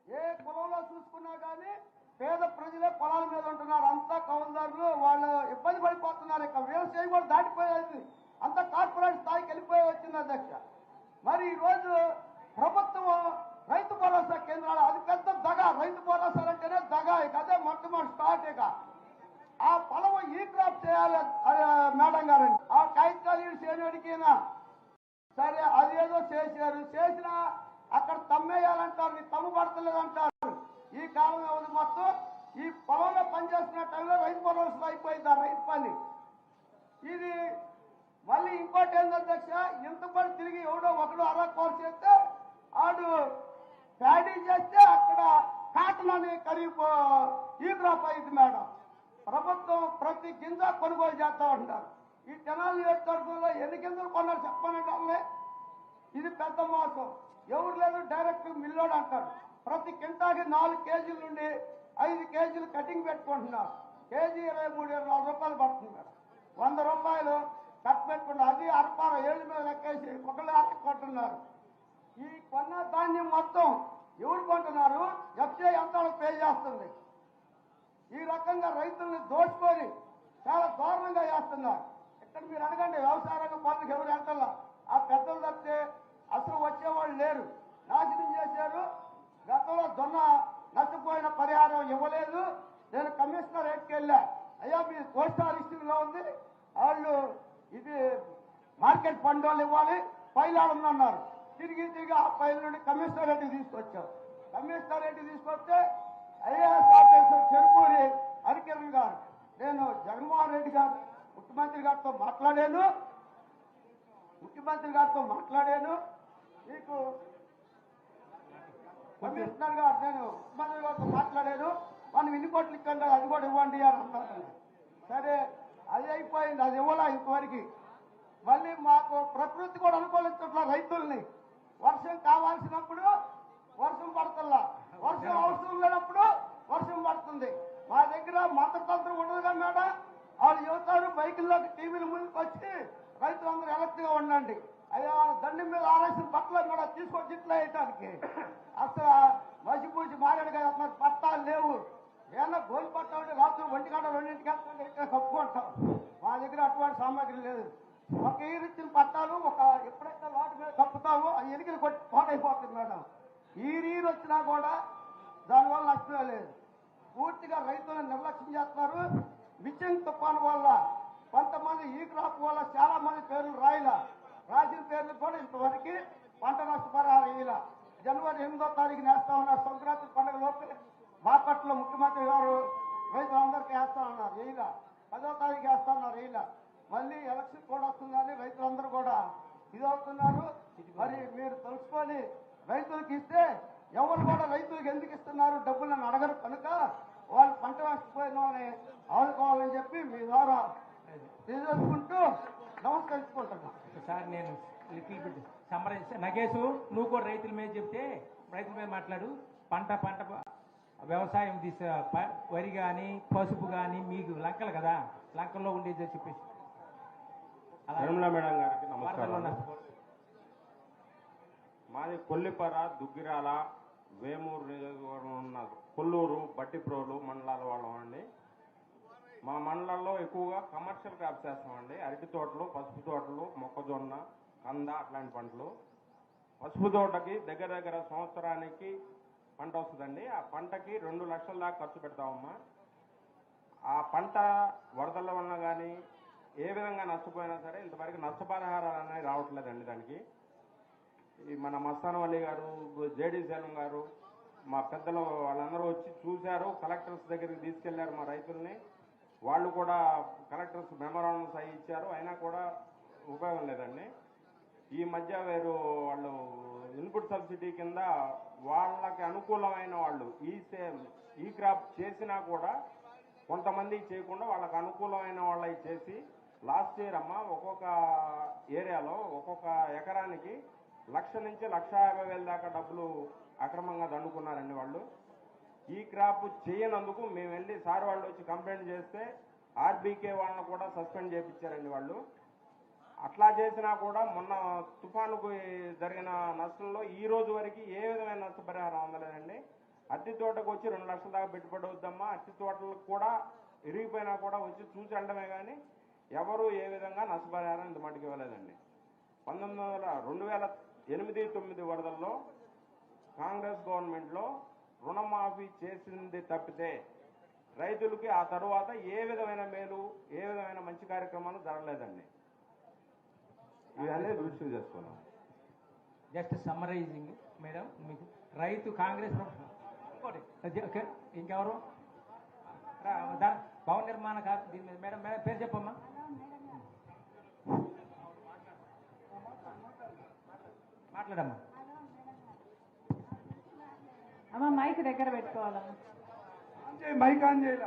ఏ పొలంలో చూసుకున్నా కానీ పేద ప్రజలే పొలాల మీద ఉంటున్నారు. అంతా కౌలుదారులు, వాళ్ళు ఇబ్బంది పడిపోతున్నారు. ఇక వ్యవసాయం కూడా దాటిపోయేది, అంతా కార్పొరేట్ స్థాయికి వెళ్ళిపోయి వచ్చింది అధ్యక్ష. మరి ఈరోజు ప్రభుత్వం రైతు భరోసా కేంద్రాలు అది పెద్ద దగ. రైతు భరోసా అంటేనే దగ. ఇక అదే మొట్టమొదటి స్టార్ట్. ఇక ఆ పొలం ఈ క్రాప్ చేయాలి మేడం గారండి. ఆ కాగితాలు చేయడానికైనా సరే అదేదో చేశారు. చేసినా అక్కడ తమ్మేయాలంటారు, నీ తమ్ము పడతలేదంటారు. ఈ కాలం వ్యవధి మొత్తం ఈ పొలంలో పనిచేస్తున్న టైంలో రైతు భరోసా అయిపోయింది ఆ రైతు పని. ఇది మళ్ళీ ఇంకోటి ఏంటంటే ఇంత పడి తిరిగి ఎవడో ఒకడు అలా కోర్సు చేస్తే ఆడు ప్యాడీ చేస్తే అక్కడ కాటన్ అని ఖరీఫ్ ఈ క్రాప్ అయింది మేడం. ప్రభుత్వం ప్రతి గింజ కొనుగోలు చేస్తా ఉంటారు. ఈ తెనాలి నియోజకవర్గంలో ఎన్ని గింజలు కొన్నారు చెప్పానంటే ఇది పెద్ద మోసం. ఎవరు లేదు, డైరెక్ట్ మిల్లోడు అంటారు. ప్రతి కింటాకి 4 కేజీల నుండి 5 కేజీలు కటింగ్ పెట్టుకుంటున్నారు. కేజీ 23-24 రూపాయలు పడుతుంది మేడం. 100 రూపాయలు కట్ పెట్టుకుంటారు. అది అరపార 7 మీద లెక్కేసి ఒకళ్ళు అరకొంటున్నారు. ఈ కొన్న ధాన్యం మొత్తం ఎవరు కొంటున్నారు? ఎఫ్సిఐ ఎంత పే చేస్తుంది. ఈ రకంగా రైతుల్ని దోచుకొని చాలా దారుణంగా చేస్తున్నారు. ఇక్కడ మీరు అడగండి, వ్యవసాయ రంగం పనులకు ఎవరు ఎంతలా ఆ పెద్దలు తప్పితే అసలు వచ్చేవాళ్ళు లేరు. నాశనం చేశారు. గతంలో జొన్న నష్టపోయిన పరిహారం ఇవ్వలేదు. నేను కమిషనర్ రేట్కి వెళ్ళా, అయ్యా మీ పోస్టార్ రిజిస్ట్రీలో ఉంది, వాళ్ళు ఇది మార్కెట్ ఫండ్ వాళ్ళు ఇవ్వాలి, ఫైల్ ఆడమన్నారు. తిరిగి ఆ ఫైల్ నుండి కమిషనర్ రేట్కి తీసుకొచ్చారు. కమిషనర్ రేట్కి తీసుకొస్తే ఐఏఎస్ ఆఫీసర్ చెరుపూరి హరికిరణ్ గారు నేను జగన్మోహన్ రెడ్డి గారు ముఖ్యమంత్రి గారితో మాట్లాడాను. మీకు కమిషనర్ గారు నేను ముఖ్యమంత్రి గారితో మాట్లాడాను. మనం ఇన్ని కోట్లు ఇచ్చండి, అది కూడా ఇవ్వండి అని అన్నారు. సరే, అది అయిపోయింది, అది ఇవ్వాలా ఇంతవరకు. మళ్ళీ మాకు ప్రకృతి కూడా అనుకూలించట్లా రైతుల్ని. వర్షం కావాల్సినప్పుడు వర్షం పడుతుందా, వర్షం అవసరం లేనప్పుడు వర్షం పడుతుంది. మా దగ్గర మంత్రతంత్రం ఉండదుగా మేడం. వాళ్ళు యువతారు బైకుల్లోకి టీవీల ముందుకు వచ్చి రైతులందరూ ఎలక్ట్ గా ఉండండి, అయ్యా దండం మీద ఆరేసిన బట్టలు కూడా తీసుకొచ్చి ఇట్లా వేయటానికి. అసలు మసిపూసి మారేడుగా పట్టాలు లేవు. ఏమన్నా గోలు పట్టా ఉంటే రాత్రి 1 గంట 2 గంటలకు ఇక్కడ కప్పుకుంటాం. మా దగ్గర అటువంటి సామాగ్రి లేదు. ఒక ఈరిచ్చిన పట్టాలు ఎప్పుడైతే వాటి మీద కప్పుతామో అది ఎనికిలు కొట్టి పాడైపోతుంది మేడం. ఈరు వచ్చినా కూడా దానివల్ల నష్టమే లేదు. పూర్తిగా రైతులను నిర్లక్ష్యం చేస్తున్నారు. మిచ్చింగ్ తుఫాను వల్ల కొంతమంది ఈ క్రాప్ వల్ల చాలా మంది పేర్లు రాసిన పేర్లు కూడా ఇంతవరకు పంట నష్టపరిహారం వేయాల. జనవరి 8వ తారీఖున వేస్తా ఉన్నారు. సంక్రాంతి పండుగ లోపే బాపట్ల ముఖ్యమంత్రి గారు రైతులందరికీ వేస్తా ఉన్నారు. వేయాల 10వ తారీఖు వేస్తా ఉన్నారు. వేయాల మళ్ళీ ఎలక్షన్ కూడా వస్తుందని రైతులందరూ కూడా ఇదవుతున్నారు. మరి మీరు తెలుసుకొని రైతులకు ఇస్తే ఎవరు కూడా రైతులకు ఎందుకు ఇస్తున్నారు డబ్బులు అని అడగరు కనుక వాళ్ళు పంట నష్టపోయిన వాళ్ళని ఆదుకోవాలని చెప్పి మీ ద్వారా తెలియజేసుకుంటూ నమస్కరించుకుంటున్నాను. సార్ నేను లిటిల్ బిట్ సమరైజ్. నగేష్ నువ్వు కూడా రైతుల మీద చెప్తే రైతుల మీద మాట్లాడు. పంట వ్యవసాయం వరి కానీ పసుపు కానీ మీకు లంకలు కదా, లంకల్లో ఉండేది చెప్పేసి. నిర్మలా మేడం గారికి నమస్కారం. మాది కొల్లిపర, దుగ్గిరాల, వేమూరు నియోజకవర్గం ఉన్న కొల్లూరు, బట్టిప్రోలు మండలాల వాళ్ళం అండి. మా మండలాల్లో ఎక్కువగా కమర్షియల్ క్రాప్స్ చేస్తామండి. అరటి తోటలు, పసుపు తోటలు, మొక్కజొన్న, కంద అట్లాంటి పంటలు. పసుపు తోటకి దగ్గర సంవత్సరానికి పంట వస్తుందండి. ఆ పంటకి 2 లక్షల దాకా ఖర్చు పెడతామమ్మా. ఆ పంట వరదల వలన కానీ ఏ విధంగా నష్టపోయినా సరే ఇంతవరకు నష్టపరిహారాలు అనేవి రావట్లేదండి. దానికి ఈ మన మస్తాన్ అలీ గారు, జేడీ సేలం గారు, మా పెద్దలు వాళ్ళందరూ వచ్చి చూశారు. కలెక్టర్స్ దగ్గరికి తీసుకెళ్లారు మా రైతుల్ని. వాళ్ళు కూడా కలెక్టర్స్ మెమోరాండమ్స్ అవి ఇచ్చారు. అయినా కూడా ఉపయోగం లేదండి. ఈ మధ్య వాళ్ళు ఇన్పుట్ సబ్సిడీ కింద వాళ్ళకి అనుకూలమైన వాళ్ళు ఈ క్రాప్ చేసినా కూడా కొంతమంది చేయకుండా వాళ్ళకి అనుకూలమైన వాళ్ళవి చేసి లాస్ట్ ఇయర్ అమ్మ ఒక్కొక్క ఏరియాలో ఒక్కొక్క ఎకరానికి 1,00,000 నుంచి 1,50,000 దాకా డబ్బులు అక్రమంగా దండుకున్నారండి వాళ్ళు. ఈ క్రాప్ చేయనందుకు మేము వెళ్ళి సార్ వాళ్ళు వచ్చి కంప్లైంట్ చేస్తే ఆర్బీకే వాళ్ళని కూడా సస్పెండ్ చేయించారండి వాళ్ళు. అట్లా చేసినా కూడా మొన్న తుఫానుకు జరిగిన నష్టంలో ఈ రోజు వరకు ఏ విధమైన నష్టపరిహారం అందలేదండి. అరటి తోటకు వచ్చి 2 లక్షల దాకా పెట్టుబడి అవుద్దమ్మా. అరటి తోటలకు కూడా ఇరిగిపోయినా కూడా వచ్చి చూసి వెళ్ళడమే కానీ ఎవరు ఏ విధంగా నష్టపరిహారం ఇంత మటుకు ఇవ్వలేదండి. 2008-9 వరదల్లో కాంగ్రెస్ గవర్నమెంట్లో రుణమాఫీ చేసింది తప్పితే రైతులకి ఆ తరువాత ఏ విధమైన మేలు, ఏ విధమైన మంచి కార్యక్రమాలు జరగలేదండి. ఇవన్నీ దృష్టి చేసుకున్నాం. Just summarising madam. మీకు రైతు కాంగ్రెస్ ఇంకెవరు భవన నిర్మాణ దీని మీద మేడం పేరు చెప్పమ్మా. మాట్లాడమ్మా. అమ్మ మైక్ దగ్గర పెట్టుకోవాలమ్మా. మైక్ ఆన్ చేయాల.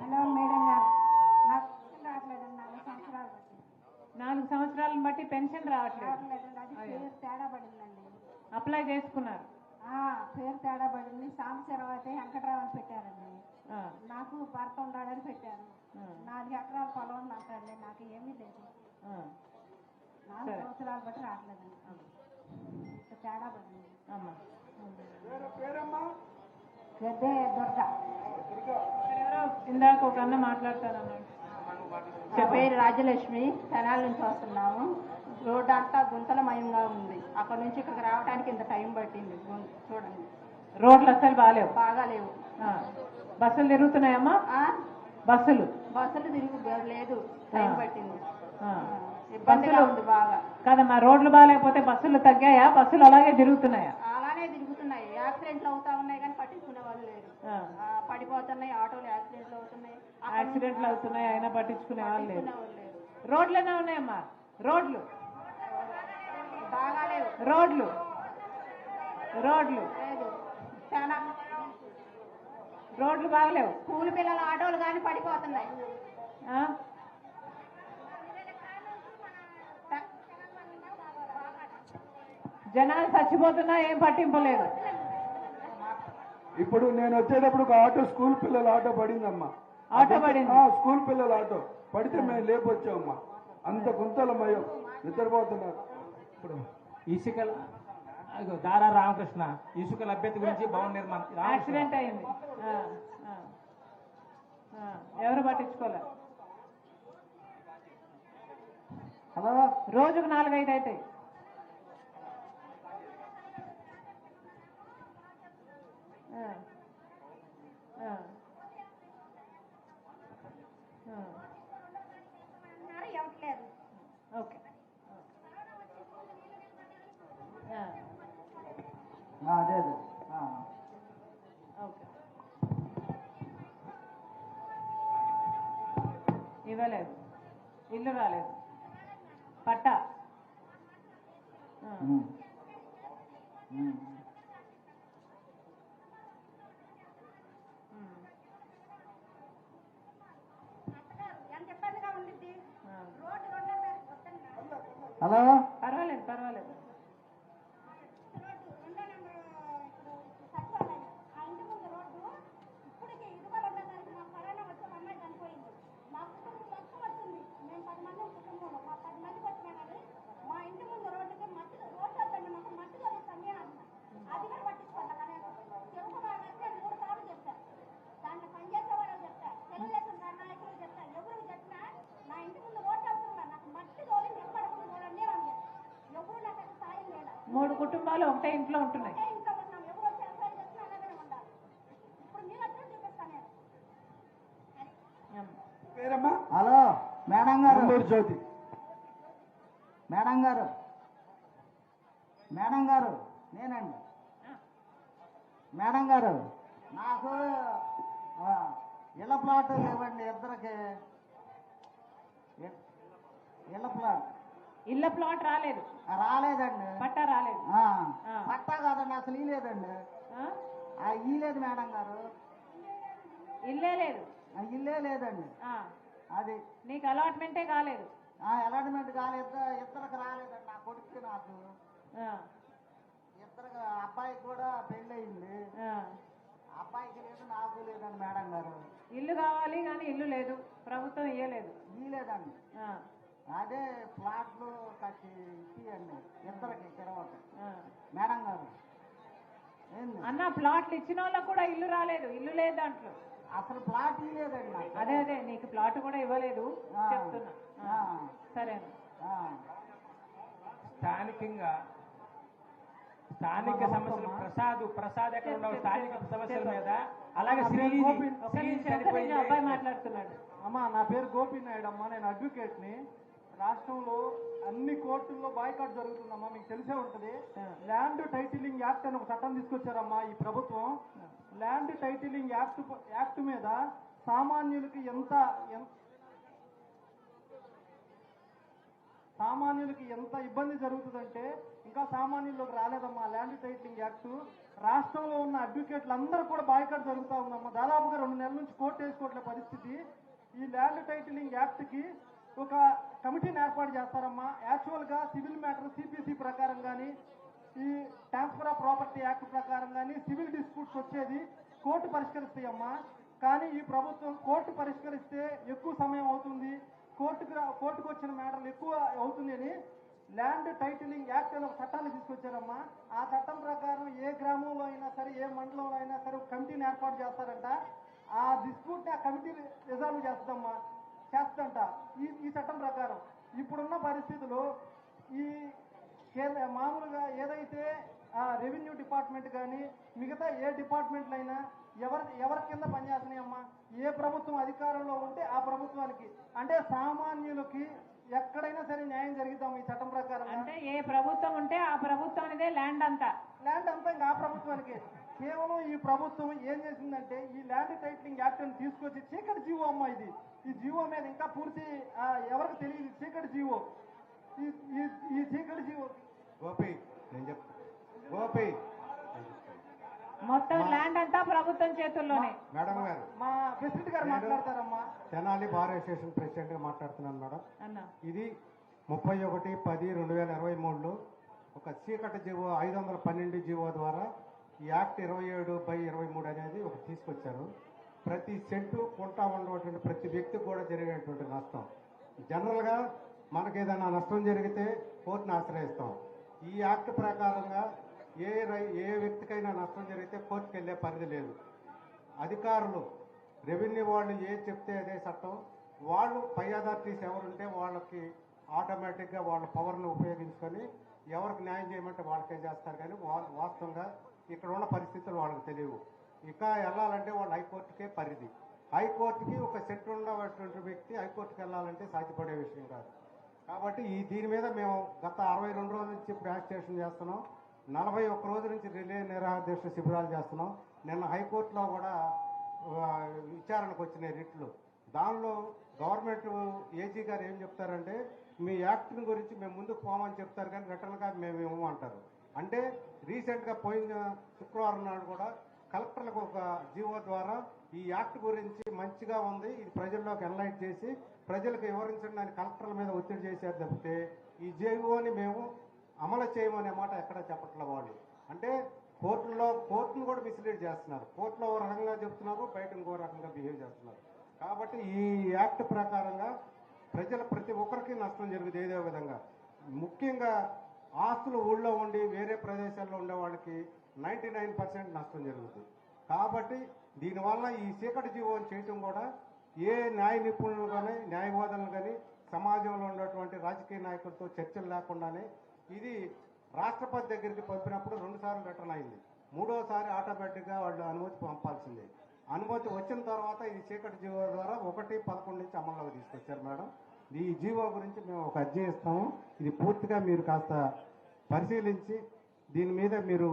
హలో మేడం గారు, నాకు రావట్లేదండి. 4 సంవత్సరాలను బట్టి పెన్షన్ రావట్లేదు. అది పేరు తేడా పడిందండి. అప్లై చేసుకున్నారు? పేరు తేడా పడింది. సాంబశివరావు అయితే వెంకటరావు అని పెట్టారండి. నాకు భర్త ఉన్నాడని పెట్టారు. 4 ఎకరాల పొలం మాట్లాడలేదు. నాకు ఏమీ లేదు. 4 సంవత్సరాలు బట్టి రావట్లేదండి. తేడా పడింది. పెద్ద దుర్గా. ఇందాక ఒక అన్న మాట్లాడతానన్నాడు. నా పేరు రాజలక్ష్మి. తెనాల నుంచి వస్తున్నాము. రోడ్డు అంతా గుంతలమయంగా ఉంది. అక్కడ నుంచి ఇక్కడికి రావడానికి ఇంత టైం పట్టింది. చూడండి, రోడ్లు అసలు బాగాలేవు. బస్సులు తిరుగుతున్నాయమ్మా? బస్సులు తిరుగు లేదు, టైం పట్టింది. ఇబ్బందిగా బస్సులు ఉంది బాగా. కదమ్మా, రోడ్లు బాగాలేకపోతే బస్సులు తగ్గాయా? బస్సులు అలాగే తిరుగుతున్నాయా? అలానే తిరుగుతున్నాయి. యాక్సిడెంట్లు అవుతా ఉన్నాయి కానీ పట్టించుకునే వాళ్ళు లేరు. పడిపోతున్నాయి, ఆటోలు యాక్సిడెంట్లు అవుతున్నాయి. యాక్సిడెంట్లు అవుతున్నాయి అయినా పట్టించుకునే వాళ్ళు లేరు. పట్టించుకునే వాళ్ళు లేరు. రోడ్లనే ఉన్నాయమ్మా, రోడ్లు బాగాలేవు. రోడ్లు రోడ్లు లేదు, చాలా రోడ్లు బాగలేవు. స్కూల్ పిల్లల ఆటోలు కానీ పడిపోతున్నాయి. ఆ? జనాలు చచ్చిపోతున్నా ఏం పట్టింపు లేదు. ఇప్పుడు నేను వచ్చేటప్పుడు ఒక ఆటో, స్కూల్ పిల్లల ఆటో పడిందమ్మా. ఆటో పడింది? స్కూల్ పిల్లల ఆటో పడితే మేము లేపొచ్చామమ్మా. అంత గుంతలమయ్యో, నిద్రపోతున్నారు. ఇప్పుడు ఇసుకల అదిగో దారా రామకృష్ణ ఇసుక లభ్యత గురించి భవన నిర్మాణం యాక్సిడెంట్ అయింది. ఎవరు పట్టించుకోలే. హలో, రోజుకు 4-5 అవుతాయి. ఓకే. అదే అదే ఓకే. ఇవ్వలేదు, ఇల్లు రాలేదు, పట్టా. హలో, పర్వాలేదు పర్వాలేదు. మూడు కుటుంబాలు ఒకటే ఇంట్లో ఉంటున్నాయి. పేరమ్మా? హలో మేడం గారు, నంబూరు జ్యోతి. మేడం గారు, మేడం గారు, నేనండి. మేడం గారు, నాకు ఇళ్ళ ప్లాట్ ఇవ్వండి ఇద్దరికి. ఇళ్ళ ప్లాట్. ఇళ్ళ ప్లాట్ రాలేదు, రాలేదండి. పట్టా రాలేదు. పట్టా కాదండి, అసలు ఇయ్యలేదండి. ఇయ్యలేదు మేడం గారు, ఇల్లే లేదు. ఇల్లే లేదండి. అది నీకు అలాట్మెంటే కాలేదు. అలాట్మెంట్ కాలేదు. ఇద్దరికి రాలేదండి, నా కొడుకు నాకు. ఇద్దరు అబ్బాయికి కూడా పెళ్ళయింది. అబ్బాయికి లేదు, నాకు లేదండి మేడం గారు. ఇల్లు కావాలి కానీ ఇల్లు లేదు, ప్రభుత్వం ఇయ్యలేదు. ఇయ్యలేదండి. అదే ప్లాట్లు కట్టి ఇచ్చేయండి ఇద్దరికి తర్వాత మేడం గారు. అన్న ప్లాట్లు ఇచ్చిన వాళ్ళకు కూడా ఇల్లు రాలేదు, ఇల్లు లేదు దాంట్లో. అసలు ప్లాట్ ఇవ్వలేదండి. అదే అదే నీకు ప్లాట్ కూడా ఇవ్వలేదు చెప్తున్నా. సరే. స్థానికంగా స్థానిక సమస్యలు ప్రసాద్ ఎక్కడ ఉండవు స్థానిక సమస్యల మీద. అలాగే అబ్బాయి మాట్లాడుతున్నాడు. అమ్మా, నా పేరు గోపీనాయుడు అమ్మా, నేను అడ్వకేట్ని. రాష్ట్రంలో అన్ని కోర్టుల్లో బాయ్కాట్ జరుగుతుందమ్మా, మీకు తెలిసే ఉంటుంది. ల్యాండ్ టైటిలింగ్ యాక్ట్ అని ఒక చట్టం తీసుకొచ్చారమ్మా ఈ ప్రభుత్వం. ల్యాండ్ టైటిలింగ్ యాక్ట్ మీద సామాన్యులకి ఎంత ఇబ్బంది జరుగుతుందంటే ఇంకా సామాన్యుల్లోకి రాలేదమ్మా ల్యాండ్ టైటిలింగ్ యాక్ట్. రాష్ట్రంలో ఉన్న అడ్వకేట్లు అందరూ కూడా బాయ్కాట్ జరుగుతూ ఉందమ్మా. దాదాపుగా 2 నెలల నుంచి కోర్టు వేసుకోవట్లే పరిస్థితి. ఈ ల్యాండ్ టైటిలింగ్ యాక్ట్కి ఒక కమిటీని ఏర్పాటు చేస్తారమ్మా. యాక్చువల్గా సివిల్ మ్యాటర్ సిపిసి ప్రకారం కానీ, ఈ ట్రాన్స్ఫర్ ఆఫ్ ప్రాపర్టీ యాక్ట్ ప్రకారం కానీ సివిల్ డిస్ప్యూట్స్ వచ్చేది కోర్టు పరిష్కరిస్తాయమ్మా. కానీ ఈ ప్రభుత్వం కోర్టు పరిష్కరిస్తే ఎక్కువ సమయం అవుతుంది, కోర్టుకు వచ్చిన మ్యాటర్లు ఎక్కువ అవుతుంది అని ల్యాండ్ టైటిలింగ్ యాక్ట్ అని ఒక చట్టాన్ని తీసుకొచ్చారమ్మా. ఆ చట్టం ప్రకారం ఏ గ్రామంలో అయినా సరే, ఏ మండలంలో అయినా సరే ఒక కమిటీని ఏర్పాటు చేస్తారంట. ఆ డిస్ప్యూట్ని ఆ కమిటీ రిజాల్వ్ చేస్తుందంట ఈ చట్టం ప్రకారం. ఇప్పుడున్న పరిస్థితుల్లో ఈ మామూలుగా ఏదైతే రెవెన్యూ డిపార్ట్మెంట్ కానీ మిగతా ఏ డిపార్ట్మెంట్లు అయినా ఎవరి కింద పనిచేస్తున్నాయమ్మా? ఏ ప్రభుత్వం అధికారంలో ఉంటే ఆ ప్రభుత్వానికి, అంటే సామాన్యులకి ఎక్కడైనా సరే న్యాయం జరుగుతాం ఈ చట్టం ప్రకారం. అంటే ఏ ప్రభుత్వం ఉంటే ఆ ప్రభుత్వానిదే ల్యాండ్ అంతా ఇంకా ఆ ప్రభుత్వానికి. కేవలం ఈ ప్రభుత్వం ఏం చేసిందంటే ఈ ల్యాండ్ టైటిలింగ్ యాక్ట్ ని తీసుకొచ్చి చీకటి జీవో అమ్మ ఇది. ఈ జీవో మీద ఇంకా పూర్తి ఎవరికి తెలియదు. చీకటి జీవో, ఈ చీకటి జీవో. గోపి నేను చెప్తా, గోపి మొత్తం ల్యాండ్ అంతా ప్రభుత్వం చేతుల్లోనే. మేడం గారు, మా ప్రెసిడెంట్ గారు మాట్లాడతారమ్మా. తెనాలి బార్ అసోసియేషన్ ప్రెసిడెంట్ గా మాట్లాడుతున్నాను మేడం. అన్న ఇది 31/10/2023లో ఒక చీకటి జీవో 512 జీవో ద్వారా ఈ యాక్ట్ 27/23 అనేది ఒక తీసుకొచ్చారు. ప్రతి సెంటు కొంటా ఉన్నటువంటి ప్రతి వ్యక్తికి కూడా జరిగేటువంటి నష్టం. జనరల్గా మనకు ఏదైనా నష్టం జరిగితే కోర్టును ఆశ్రయిస్తాం. ఈ యాక్ట్ ప్రకారంగా ఏ వ్యక్తికైనా నష్టం జరిగితే కోర్టుకు వెళ్ళే పరిధి లేదు. అధికారులు రెవెన్యూ వాళ్ళు ఏది చెప్తే అదే చట్టం. వాళ్ళు పై అథారిటీస్ ఎవరుంటే వాళ్ళకి ఆటోమేటిక్గా వాళ్ళ పవర్ను ఉపయోగించుకొని ఎవరికి న్యాయం చేయమంటే వాళ్ళకే చేస్తారు. కానీ వాస్తవంగా ఇక్కడ ఉన్న పరిస్థితులు వాళ్ళకి తెలియవు. ఇంకా వెళ్ళాలంటే వాళ్ళు హైకోర్టుకే పరిధి. హైకోర్టుకి ఒక సెంటర్ ఉన్నటువంటి వ్యక్తి హైకోర్టుకి వెళ్ళాలంటే సాధ్యపడే విషయం కాదు. కాబట్టి దీని మీద మేము గత 62 రోజుల నుంచి ఇప్పుడు యాక్టివేషన్ చేస్తున్నాం. 41 రోజుల నుంచి రిలే నిరాహార శిబిరాలు చేస్తున్నాం. నిన్న హైకోర్టులో కూడా విచారణకు వచ్చినాయి రిట్లు. దానిలో గవర్నమెంట్ ఏజీ గారు ఏం చెప్తారంటే మీ యాక్ట్ని గురించి మేము ముందుకు పోమని చెప్తారు కానీ రిటర్న్గా మేము ఇవ్వమంటారు. అంటే రీసెంట్గా పోయిన శుక్రవారం నాడు కూడా కలెక్టర్లకు ఒక జీవో ద్వారా ఈ యాక్ట్ గురించి మంచిగా ఉంది, ఇది ప్రజల్లోకి ఎన్లైట్ చేసి ప్రజలకు వివరించడానికి కలెక్టర్ల మీద ఒత్తిడి చేశారు తప్పితే ఈ జీవోని మేము అమలు చేయమనే మాట ఎక్కడా చెప్పట్లే వాళ్ళు. అంటే కోర్టును కూడా మిస్లీడ్ చేస్తున్నారు. కోర్టులో ఒక రకంగా చెప్తున్నారు, బయట ఇంకో రకంగా బిహేవ్ చేస్తున్నారు. కాబట్టి ఈ యాక్ట్ ప్రకారంగా ప్రతి ఒక్కరికి నష్టం జరుగుతుంది ఏదో విధంగా. ముఖ్యంగా ఆస్తులు ఊళ్ళో ఉండి వేరే ప్రదేశాల్లో ఉండే వాళ్ళకి 99% నష్టం జరుగుతుంది. కాబట్టి దీనివల్ల ఈ చీకటి జీవోని చేయటం కూడా ఏ న్యాయ నిపుణులు కానీ న్యాయవాదులు కానీ సమాజంలో ఉన్నటువంటి రాజకీయ నాయకులతో చర్చలు లేకుండానే ఇది రాష్ట్రపతి దగ్గరికి పంపినప్పుడు 2 సార్లు రిటర్న్ అయింది. 3వసారి ఆటోమేటిక్గా వాళ్ళు అనుమతి పంపాల్సిందే. అనుమతి వచ్చిన తర్వాత ఇది చీకటి జీవో ద్వారా 1/11 నుంచి అమల్లోకి తీసుకొచ్చారు మేడం. ఈ జీవో గురించి మేము ఒక అర్జీ ఇస్తాము. ఇది పూర్తిగా మీరు కాస్త పరిశీలించి దీని మీద మీరు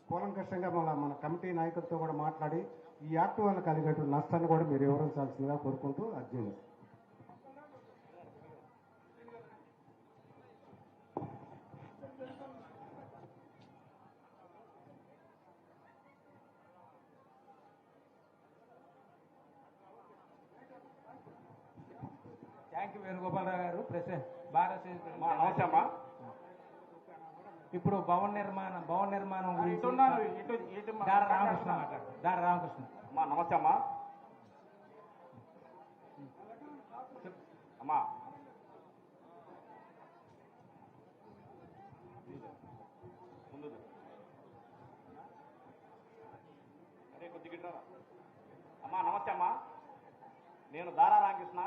కూలంకషంగా మన కమిటీ నాయకులతో కూడా మాట్లాడి ఈ యాక్ట్ వల్ల కలిగేటువంటి నష్టాన్ని కూడా మీరు వివరించాల్సిందిగా కోరుకుంటూ అర్జీ ఇస్తాం. థ్యాంక్ యూ వేణుగోపాలరావు గారు, ప్రెసిడెంట్ భారత. నమస్తే అమ్మా. ఇప్పుడు భవన నిర్మాణం గురించి దార రామకృష్ణ మాట్లాడు. దార రామకృష్ణ అమ్మా నమస్తే అమ్మా. అమ్మా ముందు అదే కొద్దిగా అమ్మా. నమస్తే అమ్మా. నేను దారా రామకృష్ణ,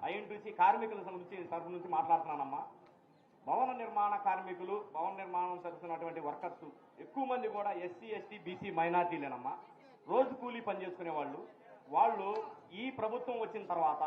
ఐఎన్టీసీ కార్మికుల తరఫు నుంచి మాట్లాడుతున్నానమ్మా. భవన నిర్మాణ కార్మికులు, భవన నిర్మాణం జరుగుతున్నటువంటి వర్కర్స్ ఎక్కువ మంది కూడా ఎస్సీ, ఎస్టీ, బీసీ మైనార్టీలేనమ్మా. రోజు కూలీ పనిచేసుకునే వాళ్ళు ఈ ప్రభుత్వం వచ్చిన తర్వాత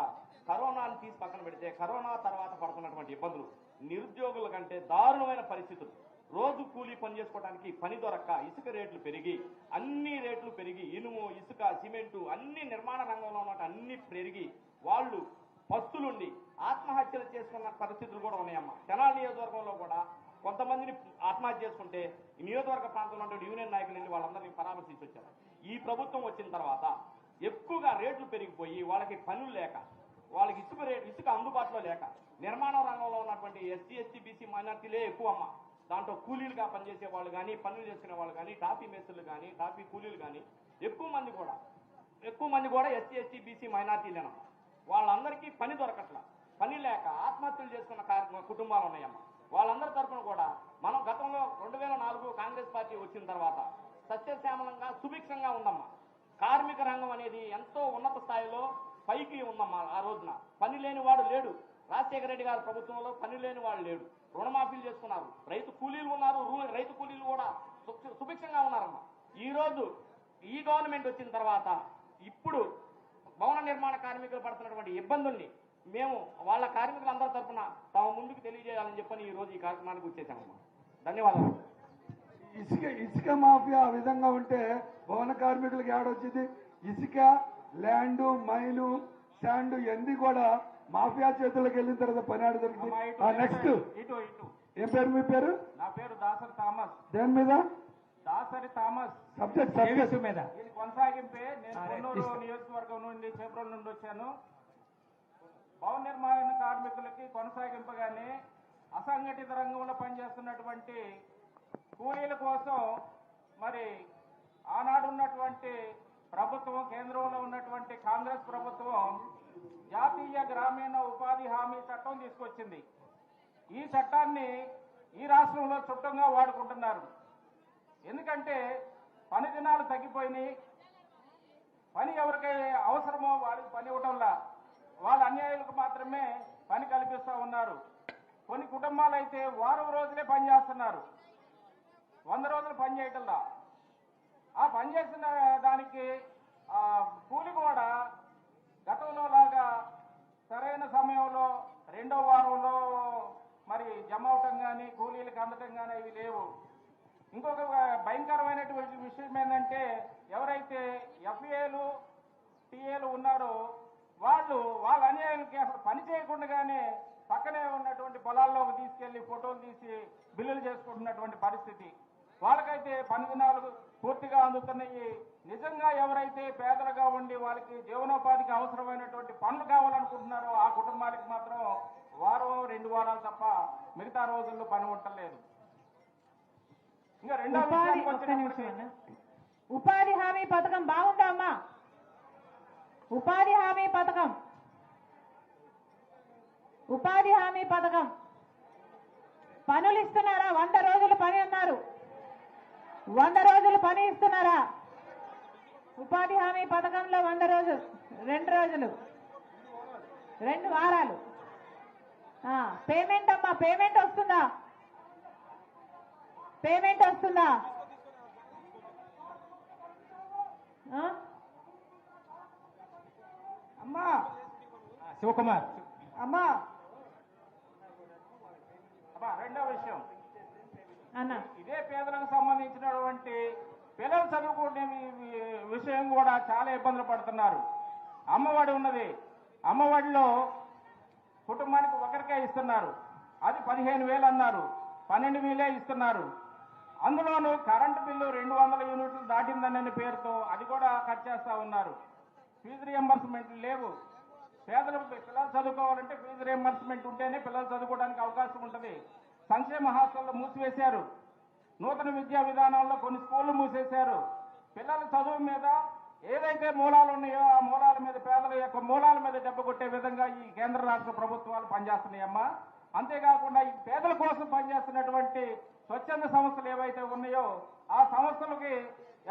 కరోనాను తీసి పక్కన పెడితే కరోనా తర్వాత పడుతున్నటువంటి ఇబ్బందులు, నిరుద్యోగుల కంటే దారుణమైన పరిస్థితులు. రోజు కూలీ పని చేసుకోవడానికి పని దొరక్క ఇసుక రేట్లు పెరిగి, అన్ని రేట్లు పెరిగి, ఇనుము, ఇసుక, సిమెంటు అన్ని నిర్మాణ రంగంలో ఉన్నట్టు అన్ని పెరిగి వాళ్ళు పస్తులుండి ఆత్మహత్యలు చేసుకున్న పరిస్థితులు కూడా ఉన్నాయమ్మా. తెనాలి నియోజకవర్గంలో కూడా కొంతమందిని ఆత్మహత్య చేసుకుంటే ఈ నియోజకవర్గ ప్రాంతంలో ఉన్న యూనియన్ నాయకులు వెళ్ళి వాళ్ళందరినీ పరామర్శించి వచ్చారు. ఈ ప్రభుత్వం వచ్చిన తర్వాత ఎక్కువగా రేట్లు పెరిగిపోయి వాళ్ళకి పనులు లేక, వాళ్ళకి ఇసుక అందుబాటులో లేక నిర్మాణ రంగంలో ఉన్నటువంటి ఎస్సీ, ఎస్టీ, బీసీ మైనార్టీలే ఎక్కువ అమ్మా. దాంట్లో కూలీలుగా పనిచేసే వాళ్ళు కానీ, పనులు చేసుకునే వాళ్ళు కానీ, టాపీ మేస్త్రులు కానీ, టాపీ కూలీలు కానీ ఎక్కువ మంది కూడా ఎస్సీ, ఎస్టీ, బీసీ మైనార్టీలేనమ్మా. వాళ్ళందరికీ పని దొరకట్లా, పని లేక ఆత్మహత్యలు చేసుకున్న కుటుంబాలు ఉన్నాయమ్మా. వాళ్ళందరి తరఫున కూడా మనం గతంలో 2004 కాంగ్రెస్ పార్టీ వచ్చిన తర్వాత సస్యశ్యామలంగా సుభిక్షంగా ఉందమ్మా. కార్మిక రంగం అనేది ఎంతో ఉన్నత స్థాయిలో పైకి ఉందమ్మా. ఆ రోజున పని లేని వాడు లేడు. రాజశేఖర రెడ్డి గారి ప్రభుత్వంలో పని లేని వాడు లేడు. రుణమాఫీలు చేసుకున్నారు, రైతు కూలీలు ఉన్నారు, రైతు కూలీలు కూడా సుభిక్షంగా ఉన్నారమ్మా. ఈ రోజు ఈ గవర్నమెంట్ వచ్చిన తర్వాత ఇప్పుడు భవన నిర్మాణ కార్మికులు పడుతున్నటువంటి ఇబ్బందుల్ని మేము వాళ్ళ కార్మికులందరి తరఫున తమ ముందుకు తెలియజేయాలని చెప్పని ఈ రోజు ఈ కార్యక్రమానికి వచ్చేసామమ్మా. ధన్యవాదాలు. ఇసుక మాఫియా ఆ విధంగా ఉంటే భవన కార్మికులకు ఏడొచ్చింది? ఇసుక, ల్యాండ్, మైను, శాండ్ ఇవన్నీ కూడా మాఫియా చేతుల్లోకి వెళ్ళిన తర్వాత పని ఆడ దొరికింది. నెక్స్ట్ ఏం పేరు మీ పేరు? నా పేరు దాసరి థామస్. దేని మీద? దాసరి థామస్. సబ్జెక్ట్ మీద ఇది కొనసాగింపే. నేను కొన్నూరు నియోజకవర్గం నుండి చేబ్రోల్ నుండి వచ్చాను. భవన నిర్మాణ కార్మికులకి కొనసాగింపగానే అసంఘటిత రంగంలో పనిచేస్తున్నటువంటి కూలీల కోసం మరి ఆనాడు ఉన్నటువంటి ప్రభుత్వం, కేంద్రంలో ఉన్నటువంటి కాంగ్రెస్ ప్రభుత్వం జాతీయ గ్రామీణ ఉపాధి హామీ చట్టం తీసుకొచ్చింది. ఈ చట్టాన్ని ఈ రాష్ట్రంలో చుట్టంగా వాడుకుంటున్నారు. ఎందుకంటే పని దినాలు తగ్గిపోయినాయి. పని ఎవరికి అవసరమో వాళ్ళకి పని ఇవ్వటంలా వాళ్ళ అన్యాయులకు మాత్రమే పని కల్పిస్తూ ఉన్నారు. కొన్ని కుటుంబాలు అయితే వారం రోజులే పని చేస్తున్నారు, 100 రోజులు పని చేయటంలా. ఆ పని చేసిన దానికి కూలి కూడా గతంలో లాగా సరైన సమయంలో 2వ వారంలో మరి జమ అవటం కానీ కూలీలకు అందటం కానీ ఇవి లేవు. ఇంకొక భయంకరమైనటువంటి విషయం ఏంటంటే ఎవరైతే ఎఫ్ఏలు, టీఏలు ఉన్నారో వాళ్ళ అన్యాయాలకి అసలు పని చేయకుండానే పక్కనే ఉన్నటువంటి పొలాల్లోకి తీసుకెళ్లి ఫోటోలు తీసి బిల్లులు చేసుకుంటున్నటువంటి పరిస్థితి. వాళ్ళకైతే పని దినాలు పూర్తిగా అందుతున్నాయి. నిజంగా ఎవరైతే పేదలుగా ఉండి వాళ్ళకి జీవనోపాధికి అవసరమైనటువంటి పనులు కావాలనుకుంటున్నారో ఆ కుటుంబానికి మాత్రం వారం 2 వారాలు తప్ప మిగతా రోజుల్లో పని ఉండలేదు. ఇంకా రెండో విషయానికి వచ్చేటప్పటికి ఉపాధి హామీ పథకం బాగుందా అమ్మా? ఉపాధి హామీ పథకం పనులు ఇస్తున్నారా? 100 రోజులు పని అన్నారు. 100 రోజులు పని ఇస్తున్నారా? ఉపాధి హామీ పథకంలో 100 రోజులు, 2 రోజులు, 2 వారాలు. పేమెంట్ అమ్మా, పేమెంట్ వస్తుందా? అమ్మా శివకుమార్ అమ్మా రెండో విషయం అన్న, ఇదే పేదలకు సంబంధించినటువంటి పిల్లలు చదువుకునే విషయం కూడా చాలా ఇబ్బందులు పడుతున్నారు. అమ్మఒడి ఉన్నది, అమ్మఒడిలో కుటుంబానికి ఒకరికే ఇస్తున్నారు. అది 15,000 అన్నారు, 12,000 ఇస్తున్నారు. అందులోనూ కరెంటు బిల్లు 200 యూనిట్లు దాటిందనే పేరుతో అది కూడా కట్ చేస్తా ఉన్నారు. ఫీజు రియంబర్స్మెంట్ లేవు. పిల్లలు చదువుకోవాలంటే ఫీజు రియంబర్స్మెంట్ ఉంటేనే పిల్లలు చదువుకోవడానికి అవకాశం ఉంటుంది. సంక్షేమ హాస్టల్లో మూసివేశారు. నూతన విద్యా విధానంలో కొన్ని స్కూళ్లు మూసేశారు. పిల్లల చదువు మీద ఏదైతే మూలాలు ఉన్నాయో ఆ మూలాల మీద, పేదల యొక్క మూలాల మీద దెబ్బ కొట్టే విధంగా ఈ కేంద్ర రాష్ట్ర ప్రభుత్వాలు పనిచేస్తున్నాయమ్మా. అంతేకాకుండా ఈ పేదల కోసం పనిచేస్తున్నటువంటి స్వచ్ఛంద సంస్థలు ఏవైతే ఉన్నాయో ఆ సంస్థలకి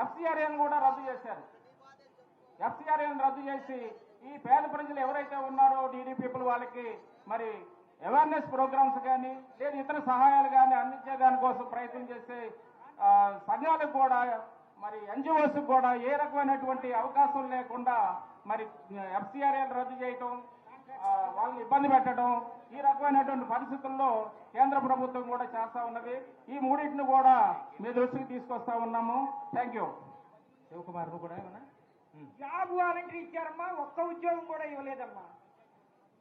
ఎఫ్సిఆర్ఏను కూడా రద్దు చేశారు. ఎఫ్సిఆర్ఏను రద్దు చేసి ఈ పేద ప్రజలు ఎవరైతే ఉన్నారో డీడీ పీపుల్ వాళ్ళకి మరి అవేర్నెస్ ప్రోగ్రామ్స్ కానీ లేదా ఇతర సహాయాలు కానీ అందించే దానికోసం ప్రయత్నం చేసే సంఘాలకు కూడా మరి ఎన్జిఓస్ కూడా ఏ రకమైనటువంటి అవకాశం లేకుండా మరి ఎఫ్సిఆర్ఏలు రద్దు చేయటం, వాళ్ళని ఇబ్బంది పెట్టడం, ఈ రకమైనటువంటి పరిస్థితుల్లో కేంద్ర ప్రభుత్వం కూడా చేస్తా ఉన్నది. ఈ మూడింటిని కూడా మీ దృష్టికి తీసుకొస్తా ఉన్నాము. Thank you. శివకుమార్ కూడా ఏమన్నా జాబ్ వాలంటీర్ ఇచ్చారమ్మా, ఒక్క ఉద్యోగం కూడా ఇవ్వలేదమ్మా.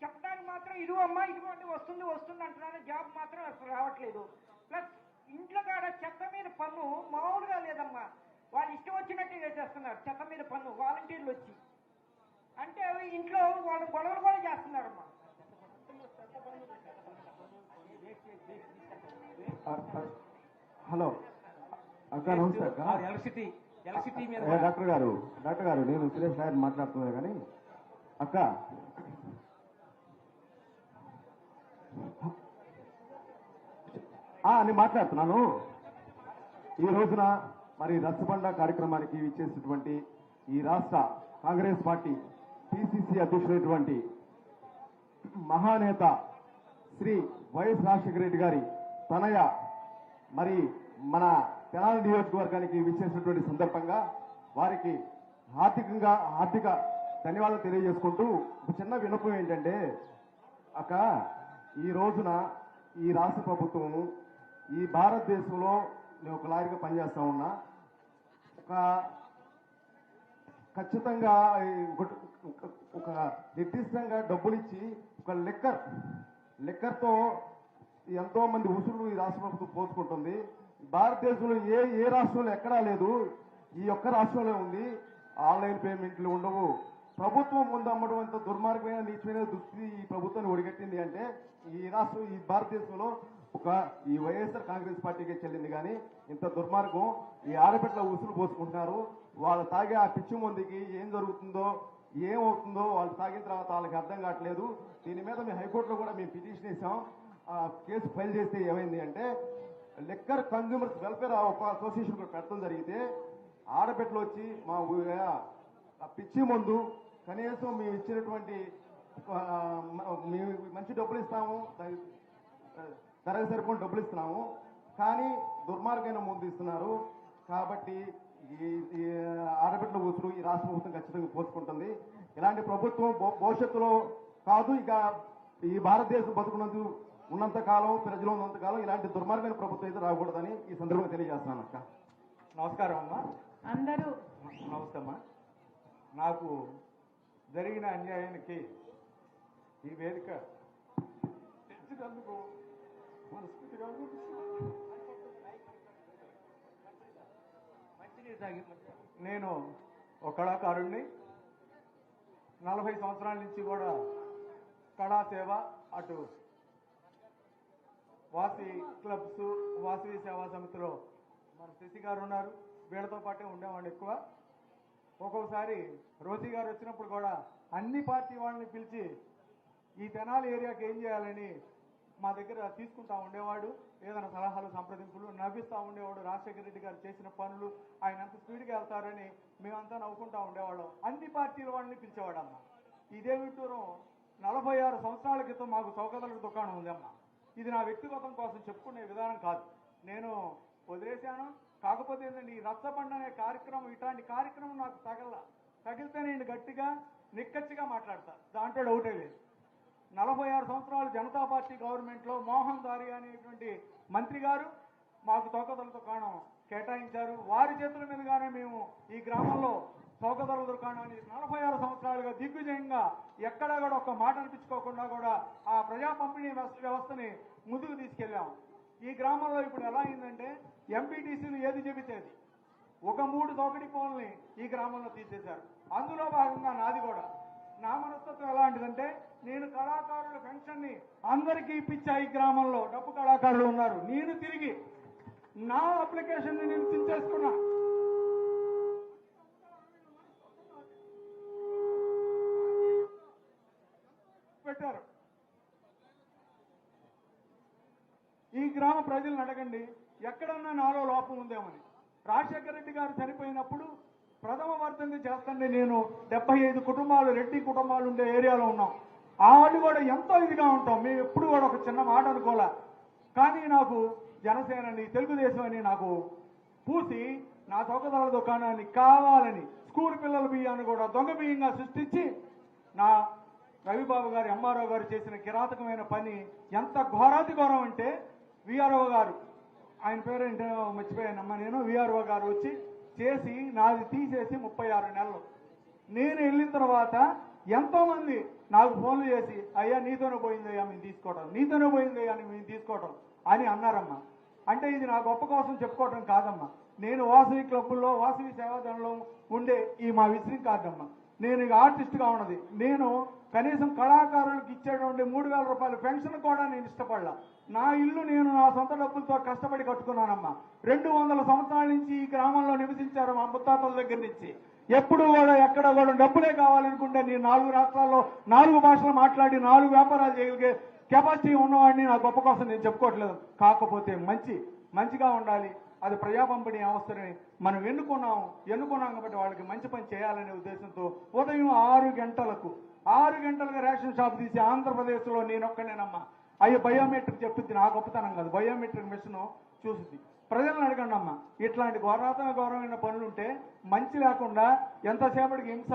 చెప్పడానికి మాత్రం ఇదిగోమ్మా ఇదిగోండి వస్తుంది అంటున్నారు, జాబ్ మాత్రం అసలు రావట్లేదు. ప్లస్ ఇంట్లో కాడ చెత్త మీద పన్ను మామూలుగా లేదమ్మా, వాళ్ళు ఇష్టం వచ్చినట్టు వేసేస్తున్నారు. చెత్త మీద పన్ను వాలంటీర్లు వచ్చి అంటే ఇంట్లో వాళ్ళు గొడవలు కూడా చేస్తున్నారమ్మా. హలో అక్క, నమస్తే అక్క. ఎలక్ట్రిసిటీ మీద డాక్టర్ గారు నేను సురేష్ నాయర్ మాట్లాడుతున్నాను. కానీ అక్క నేను మాట్లాడుతున్నాను. ఈ రోజున మరి రచ్చబండ కార్యక్రమానికి ఇచ్చేసినటువంటి ఈ రాష్ట్ర కాంగ్రెస్ పార్టీ పిసిసి అధ్యక్షుడైనటువంటి మహానేత శ్రీ వైఎస్ రాజశేఖర రెడ్డి గారి తనయ మరి మన తెనాలి నియోజకవర్గానికి విచ్చేసినటువంటి సందర్భంగా వారికి ఆర్థిక ధన్యవాదాలు తెలియజేసుకుంటూ ఒక చిన్న విన్నపం ఏంటంటే అక్క, ఈ రోజున ఈ రాష్ట్ర ప్రభుత్వం ఈ భారతదేశంలో నేను ఒక లారీగా పనిచేస్తా ఉన్నా, ఒక ఖచ్చితంగా ఒక నిర్దిష్టంగా డబ్బులు ఇచ్చి ఒక లెక్కర్తో ఎంతో మంది ఉసురు ఈ రాష్ట్ర ప్రభుత్వం పోసుకుంటుంది. భారతదేశంలో ఏ రాష్ట్రంలో ఎక్కడా లేదు, ఈ ఒక్క రాష్ట్రంలో ఉంది. ఆన్లైన్ పేమెంట్లు ఉండవు. ప్రభుత్వం ముందు అమ్మడం అంత దుర్మార్గమైన నీచమైన దుస్థితి ఈ ప్రభుత్వాన్ని ఒడిగట్టింది అంటే ఈ భారతదేశంలో ఈ వైఎస్ఆర్ కాంగ్రెస్ పార్టీకి చెల్లింది. కానీ ఇంత దుర్మార్గం ఈ ఆడపిల్లల ఉసురు పోసుకుంటున్నారు. వాళ్ళు తాగే ఆ పిచ్చి మందికి ఏం జరుగుతుందో ఏమవుతుందో వాళ్ళు తాగిన తర్వాత వాళ్ళకి అర్థం కావట్లేదు. దీని మీద మేము హైకోర్టులో కూడా మేము పిటిషన్ వేసాం. కేసు ఫైల్ చేస్తే ఏమైంది అంటే లిక్కర్ కన్జ్యూమర్స్ వెల్ఫేర్ అసోసియేషన్ కూడా పెట్టడం జరిగితే ఆడబిడ్డలు వచ్చి మా పిచ్చి మందు కనీసం మేము ఇచ్చినటువంటి మేము మంచి డబ్బులు ఇస్తాము, ధరకు సరిపోయిన డబ్బులు ఇస్తున్నాము, కానీ దుర్మార్గమైన ముందు ఇస్తున్నారు. కాబట్టి ఈ ఆడబిడ్డల ఉసురు ఈ రాష్ట్ర ప్రభుత్వం ఖచ్చితంగా పోసుకుంటుంది. ఇలాంటి ప్రభుత్వం భవిష్యత్తులో కాదు, ఇక ఈ భారతదేశం ఉన్నంత కాలం, ప్రజలు ఉన్నంత కాలం ఇలాంటి దుర్మార్గమైన ప్రభుత్వం అయితే రాకూడదని ఈ సందర్భంగా తెలియజేస్తున్నాను. అక్క నమస్కారం అమ్మా. అందరూ నమస్తే అమ్మా. నాకు జరిగిన అన్యాయానికి ఈ వేదిక తెచ్చినందుకు మనస్ఫూర్తిగా నేను ఒక కళాకారుణ్ణి. 40 సంవత్సరాల నుంచి కూడా కళాసేవ, అటు వాసి క్లబ్స్, వాసవి సేవా సమితిలో మన శశి గారు ఉన్నారు, వీళ్ళతో పాటే ఉండేవాడిని ఎక్కువ. ఒక్కొక్కసారి రోసీ గారు వచ్చినప్పుడు కూడా అన్ని పార్టీ వాళ్ళని పిలిచి ఈ తెనాలి ఏరియాకి ఏం చేయాలని మా దగ్గర తీసుకుంటా ఉండేవాడు. ఏదైనా సలహాలు, సంప్రదింపులు నవ్విస్తూ ఉండేవాడు. రాజశేఖర రెడ్డి గారు చేసిన పనులు, ఆయన ఎంత స్పీడ్గా వెళ్తారని మేమంతా నవ్వుకుంటా ఉండేవాళ్ళం. అన్ని పార్టీల వాళ్ళని పిలిచేవాడమ్మ. ఇదే విడ్డూరం 46 సంవత్సరాల క్రితం మాకు చౌకదల దుకాణం ఉందమ్మ. ఇది నా వ్యక్తిగతం కోసం చెప్పుకునే విధానం కాదు, నేను వదిలేశాను. కాకపోతే ఏంటంటే ఈ రచ్చబండ అనే కార్యక్రమం, ఇట్లాంటి కార్యక్రమం నాకు తగిలితే నేను గట్టిగా నిక్కచ్చిగా మాట్లాడతా, దాంట్లో డౌటే లేదు. 46 సంవత్సరాలు జనతా పార్టీ గవర్నమెంట్లో మోహన్ దారి అనేటువంటి మంత్రి గారు మాకు చౌకదల దుకాణం కేటాయించారు. వారి చేతుల మీదుగానే మేము ఈ గ్రామంలో చౌకదల దుకాణాన్ని 46 సంవత్సరాలుగా దిగ్విజయంగా ఎక్కడా కూడా ఒక్క మాట అనిపించుకోకుండా కూడా ఆ ప్రజా పంపిణీ వ్యవస్థని ముందుకు తీసుకెళ్ళాము. ఈ గ్రామంలో ఇప్పుడు ఎలా అయిందంటే ఎంపీటీసీలు ఏది చెబితేది ఒక 3 చౌకటి పోల్ని ఈ గ్రామంలో తీసేశారు. అందులో భాగంగా నాది కూడా. నా మనస్తత్వం ఎలాంటిదంటే నేను కళాకారుల పెన్షన్ని అందరికీ ఇప్పించా. ఈ గ్రామంలో డబ్బు కళాకారులు ఉన్నారు, నేను తిరిగి నా అప్లికేషన్ నేను చించేసుకున్నా. పెట్టారు. ఈ గ్రామ ప్రజలను అడగండి, ఎక్కడన్నా నాలో లోపం ఉందేమని. రాజశేఖర రెడ్డి గారు చనిపోయినప్పుడు ప్రథమ వర్ధంతి చేస్తుండే నేను 75 కుటుంబాలు, రెడ్డి కుటుంబాలు ఉండే ఏరియాలో ఉన్నాం. ఆ వాళ్ళు కూడా ఎంతో ఇదిగా ఉంటాం. మేము ఎప్పుడు కూడా ఒక చిన్న మాట అనుకోలే. కానీ నాకు జనసేనని, తెలుగుదేశం అని నాకు పూసి నా చౌకదల దుకాణాన్ని కావాలని స్కూల్ పిల్లల బియ్యాన్ని కూడా దొంగ బియ్యంగా సృష్టించి నా రవిబాబు గారు, ఎంఆర్ఓ గారు చేసిన కిరాతకమైన పని ఎంత ఘోరాతి ఘోరం అంటే విఆర్ఓ గారు, ఆయన పేరు ఏంటో మర్చిపోయానమ్మా నేను, విఆర్ఓ గారు వచ్చి చేసి నాది తీసేసి 36 నెలలు. నేను వెళ్ళిన తర్వాత ఎంతో మంది నాకు ఫోన్లు చేసి అయ్యా నీతోనే పోయిందయ్యా మేము తీసుకోవటం, నీతోనే పోయిందయ్యా మేము తీసుకోవటం అని అన్నారమ్మా. అంటే ఇది నా గొప్ప కోసం చెప్పుకోవటం కాదమ్మా. నేను వాసవి క్లబ్బుల్లో, వాసవి సేవాదళంలో ఉండే ఈ మా విజిటింగ్ కార్డు అమ్మా. నేను ఇక ఆర్టిస్ట్గా ఉన్నది. నేను కనీసం కళాకారులకు ఇచ్చేటువంటి 3000 రూపాయల పెన్షన్ కూడా నేను ఇష్టపడలా. నా ఇల్లు నేను నా సొంత డబ్బులతో కష్టపడి కట్టుకున్నానమ్మా. 200 సంవత్సరాల నుంచి ఈ గ్రామంలో నివసించారు మా ముత్తాతల దగ్గర నుంచి. ఎప్పుడు కూడా ఎక్కడ కూడా డబ్బులే కావాలనుకుంటే నేను 4 రాష్ట్రాల్లో 4 భాషలు మాట్లాడి 4 వ్యాపారాలు చేయగలిగే కెపాసిటీ ఉన్నవాడిని. నా గొప్ప కోసం నేను చెప్పుకోవట్లేదు. కాకపోతే మంచిగా ఉండాలి. అది ప్రజా పంపిణీ వ్యవస్థని మనం ఎన్నుకున్నాం కాబట్టి వాళ్ళకి మంచి పని చేయాలనే ఉద్దేశంతో ఉదయం 6 గంటలకు రేషన్ షాప్ తీసి ఆంధ్రప్రదేశ్లో నేను ఒక్కనేనమ్మా. అయ్యో బయోమెట్రిక్ చెప్తుంది, నా గొప్పతనం కాదు. బయోమెట్రిక్ మిషన్ చూస్తుంది. ప్రజలను అడగండి అమ్మా. ఇట్లాంటి ఘోరమైన పనులుంటే మంచి లేకుండా ఎంతసేపటికి హింస,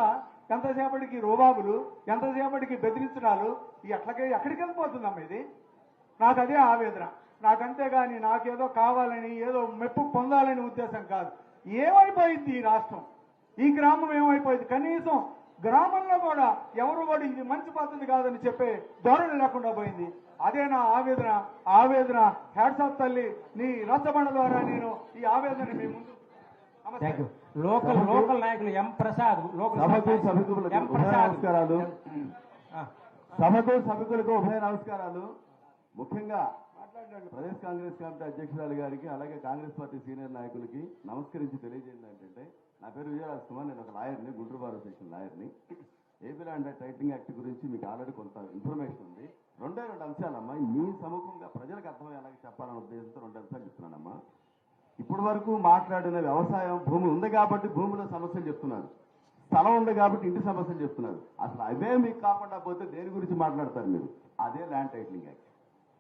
ఎంతసేపటికి రుబాబులు, ఎంతసేపటికి బెదిరించడాలు, ఎక్కడికి వెళ్ళిపోతుందమ్మా ఇది? నాకు అదే ఆవేదన. నాకంతేగాని నాకేదో కావాలని, ఏదో మెప్పు పొందాలని ఉద్దేశం కాదు. ఏమైపోయింది ఈ రాష్ట్రం, ఈ గ్రామం ఏమైపోయింది? కనీసం గ్రామంలో కూడా ఎవరు కూడా ఇది మంచి పద్ధతి కాదని చెప్పే ధోరణి లేకుండా పోయింది. అదే నా ఆవేదన. హ్యాట్స్ ఆఫ్ తల్లి, నీ రచ్చబండ ద్వారా నేను ఈ ఆవేదన మీ ముందు. లోకల్ నాయకులు ఎం ప్రసాద్, నమస్కారాలు. సభకులకు ఉభయ నమస్కారాలు. ముఖ్యంగా ప్రదేశ్ కాంగ్రెస్ కమిటీ అధ్యక్షురాలు గారికి, అలాగే కాంగ్రెస్ పార్టీ సీనియర్ నాయకులకి నమస్కరించి తెలియజేయండి ఏంటంటే, నా పేరు విజయరాజ్ కుమార్, నేను ఒక లాయర్ని, గుంటూరు బార్ అసోసియేషన్ లాయర్ని. ఏపీ ల్యాండ్ టైటిలింగ్ యాక్ట్ గురించి మీకు ఆల్రెడీ కొంత ఇన్ఫర్మేషన్ ఉంది. రెండే అంశాలమ్మా, మీ సముఖంగా ప్రజలకు అర్థమయ్యేలాగా చెప్పాలనే ఉద్దేశంతో 2 అంశాలు చెప్తున్నానమ్మా. ఇప్పటి వరకు మాట్లాడిన వ్యవసాయం, భూమి ఉంది కాబట్టి భూమిలో సమస్యలు చెప్తున్నారు, స్థలం ఉంది కాబట్టి ఇంటి సమస్యలు చెప్తున్నారు. అసలు అవే మీకు కాకుండా పోతే దేని గురించి మాట్లాడతారు మీరు? అదే land titling act.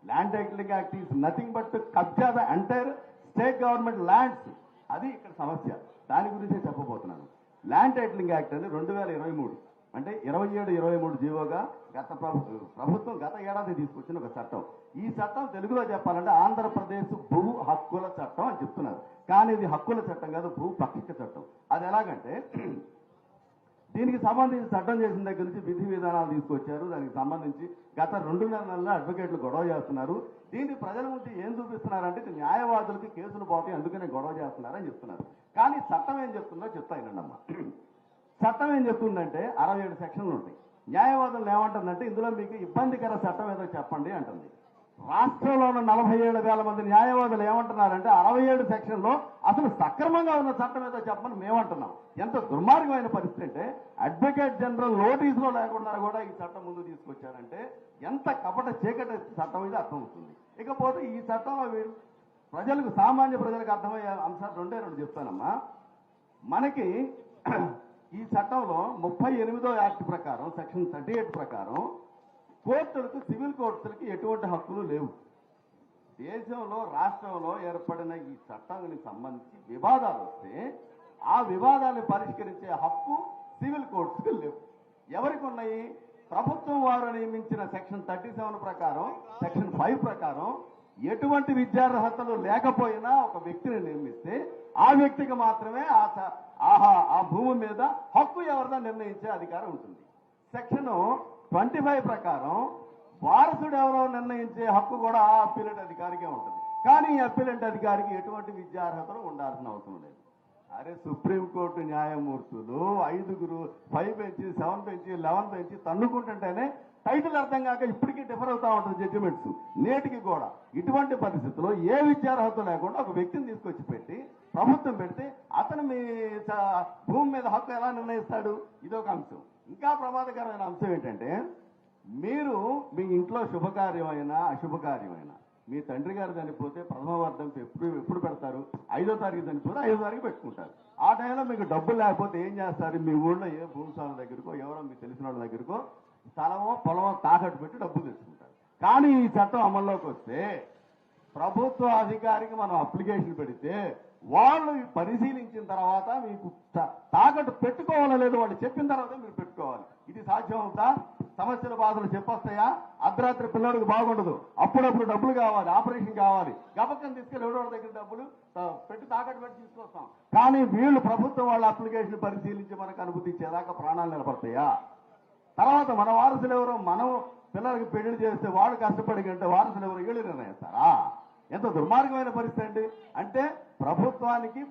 Land titling act is nothing but కబ్జా the entire state government lands. అది ఇక్కడ సమస్య. దాని గురించే చెప్పబోతున్నాను. ల్యాండ్ టైటిలింగ్ యాక్ట్ అని 2023 అంటే 27-23 జీవోగా ప్రభుత్వం గత ఏడాది తీసుకొచ్చిన ఒక చట్టం. ఈ చట్టం తెలుగులో చెప్పాలంటే ఆంధ్రప్రదేశ్ భూ హక్కుల చట్టం అని చెప్తున్నారు. కానీ ఇది హక్కుల చట్టం కాదు, భూ పక్షిక చట్టం. అది ఎలాగంటే, దీనికి సంబంధించి చట్టం చేసిన దగ్గర నుంచి విధి విధానాలు తీసుకొచ్చారు. దానికి సంబంధించి గత 2.5 నెలల్లో అడ్వకేట్లు గొడవ చేస్తున్నారు. దీన్ని ప్రజల ముందు ఏం చూపిస్తున్నారంటే, ఇది న్యాయవాదులకి కేసులు పోతాయి, అందుకనే గొడవ చేస్తున్నారని చెప్తున్నారు. కానీ చట్టం ఏం చెప్తుందో చెప్తా వినండమ్మా. చట్టం ఏం చెప్తుందంటే 67 సెక్షన్లు ఉంటాయి. న్యాయవాదులు ఏమంటుందంటే, ఇందులో మీకు ఇబ్బందికర చట్టం ఏదో చెప్పండి అంటుంది. రాష్ట్రంలో ఉన్న 47,000 మంది న్యాయవాదులు ఏమంటున్నారంటే 67 సెక్షన్లో అసలు సక్రమంగా ఉన్న చట్టం ఏదో చెప్పమని మేమంటున్నాం. ఎంత దుర్మార్గమైన పరిస్థితి అంటే, అడ్వకేట్ జనరల్ నోటీసులో లేకుండా కూడా ఈ చట్టం ముందు తీసుకొచ్చారంటే ఎంత కపట చీకటి చట్టం ఇది అర్థమవుతుంది. ఇకపోతే ఈ చట్టంలో వీరు ప్రజలకు, సామాన్య ప్రజలకు అర్థమయ్యే అంశాలు 2 చెప్తానమ్మా. మనకి ఈ చట్టంలో 38వ యాక్ట్ ప్రకారం, సెక్షన్ 38 ప్రకారం కోర్టులకు, సివిల్ కోర్టులకి ఎటువంటి హక్కులు లేవు. దేశంలో, రాష్ట్రంలో ఏర్పడిన ఈ చట్టానికి సంబంధించి వివాదాలు వస్తే ఆ వివాదాలను పరిష్కరించే హక్కు సివిల్ కోర్టుకి లేవు. ఎవరికి ఉన్నాయి? ప్రభుత్వం వారు నియమించిన సెక్షన్ 37 ప్రకారం, సెక్షన్ 5 ప్రకారం ఎటువంటి విద్యార్హతలు లేకపోయినా ఒక వ్యక్తిని నియమిస్తే ఆ వ్యక్తికి మాత్రమే ఆ భూమి మీద హక్కు ఎవరిదా నిర్ణయించే అధికారం ఉంటుంది. సెక్షన్ 25 ప్రకారం వారసుడు ఎవరో నిర్ణయించే హక్కు కూడా ఆ అప్పీలెంట్ అధికారికే ఉంటుంది. కానీ ఈ అప్పీలెంట్ అధికారికి ఎటువంటి విద్యార్హతలు ఉండాల్సిన అవసరం లేదు. అరే, సుప్రీంకోర్టు న్యాయమూర్తులు 5 5 బెంచి, 7 బెంచి, 11 బెంచి తన్నుకుంటుంటేనే టైటిల్ అర్థం కాక ఇప్పటికీ డిఫర్ అవుతా ఉంటుంది జడ్జిమెంట్స్. నేటికి కూడా ఇటువంటి పరిస్థితుల్లో ఏ విద్యార్హత లేకుండా ఒక వ్యక్తిని తీసుకొచ్చి పెట్టి ప్రభుత్వం పెడితే అతను మీ భూమి మీద హక్కు ఎలా నిర్ణయిస్తాడు? ఇదొక అంశం. ఇంకా ప్రమాదకరమైన అంశం ఏంటంటే, మీరు మీ ఇంట్లో శుభకార్యమైనా అశుభకార్యమైనా, మీ తండ్రి గారు చనిపోతే ప్రథమ వర్ధంతి ఎప్పుడు పెడతారు? 5వ తారీఖు చనిపోతే 5వ తారీఖు పెట్టుకుంటారు. ఆ టైంలో మీకు డబ్బులు లేకపోతే ఏం చేస్తారు? మీ ఊళ్ళో ఏ భూస్వామి దగ్గరకో, ఎవరో మీకు తెలిసిన వాళ్ళ దగ్గరకో స్థలమో పొలమో తాకట్టు పెట్టి డబ్బులు తెచ్చుకుంటారు. కానీ ఈ చట్టం అమల్లోకి వస్తే ప్రభుత్వ అధికారికి మనం అప్లికేషన్ పెడితే వాళ్ళు పరిశీలించిన తర్వాత మీకు తాకట్టు పెట్టుకోవాలో లేదో వాళ్ళు చెప్పిన తర్వాత మీరు పెట్టుకోవాలి. ఇది సాధ్యం అవుతా? సమస్యల బాధలు చెప్పొస్తాయా? అర్ధరాత్రి పిల్లడికి బాగుండదు, అప్పుడప్పుడు డబ్బులు కావాలి, ఆపరేషన్ కావాలి, గబక్కని తీసుకెళ్ళి ఎవరో దగ్గర డబ్బులు పెట్టి తాకట్టు పెట్టి తీసుకొస్తాం. కానీ వీళ్ళు ప్రభుత్వం వాళ్ళ అప్లికేషన్ పరిశీలించి మనకు అనుమతి ఇచ్చేదాకా ప్రాణాలు నిలబడతాయా? తర్వాత మన వారసులు ఎవరో, మనం పిల్లలకి పెళ్లి చేస్తే వాడు కష్టపడి కంటే వారసులు ఎవరో వీళ్ళు నిర్ణయిస్తారా? ఎంత దుర్మార్గమైన పరిస్థితి అండి. అంటే ప్రభుత్వానికి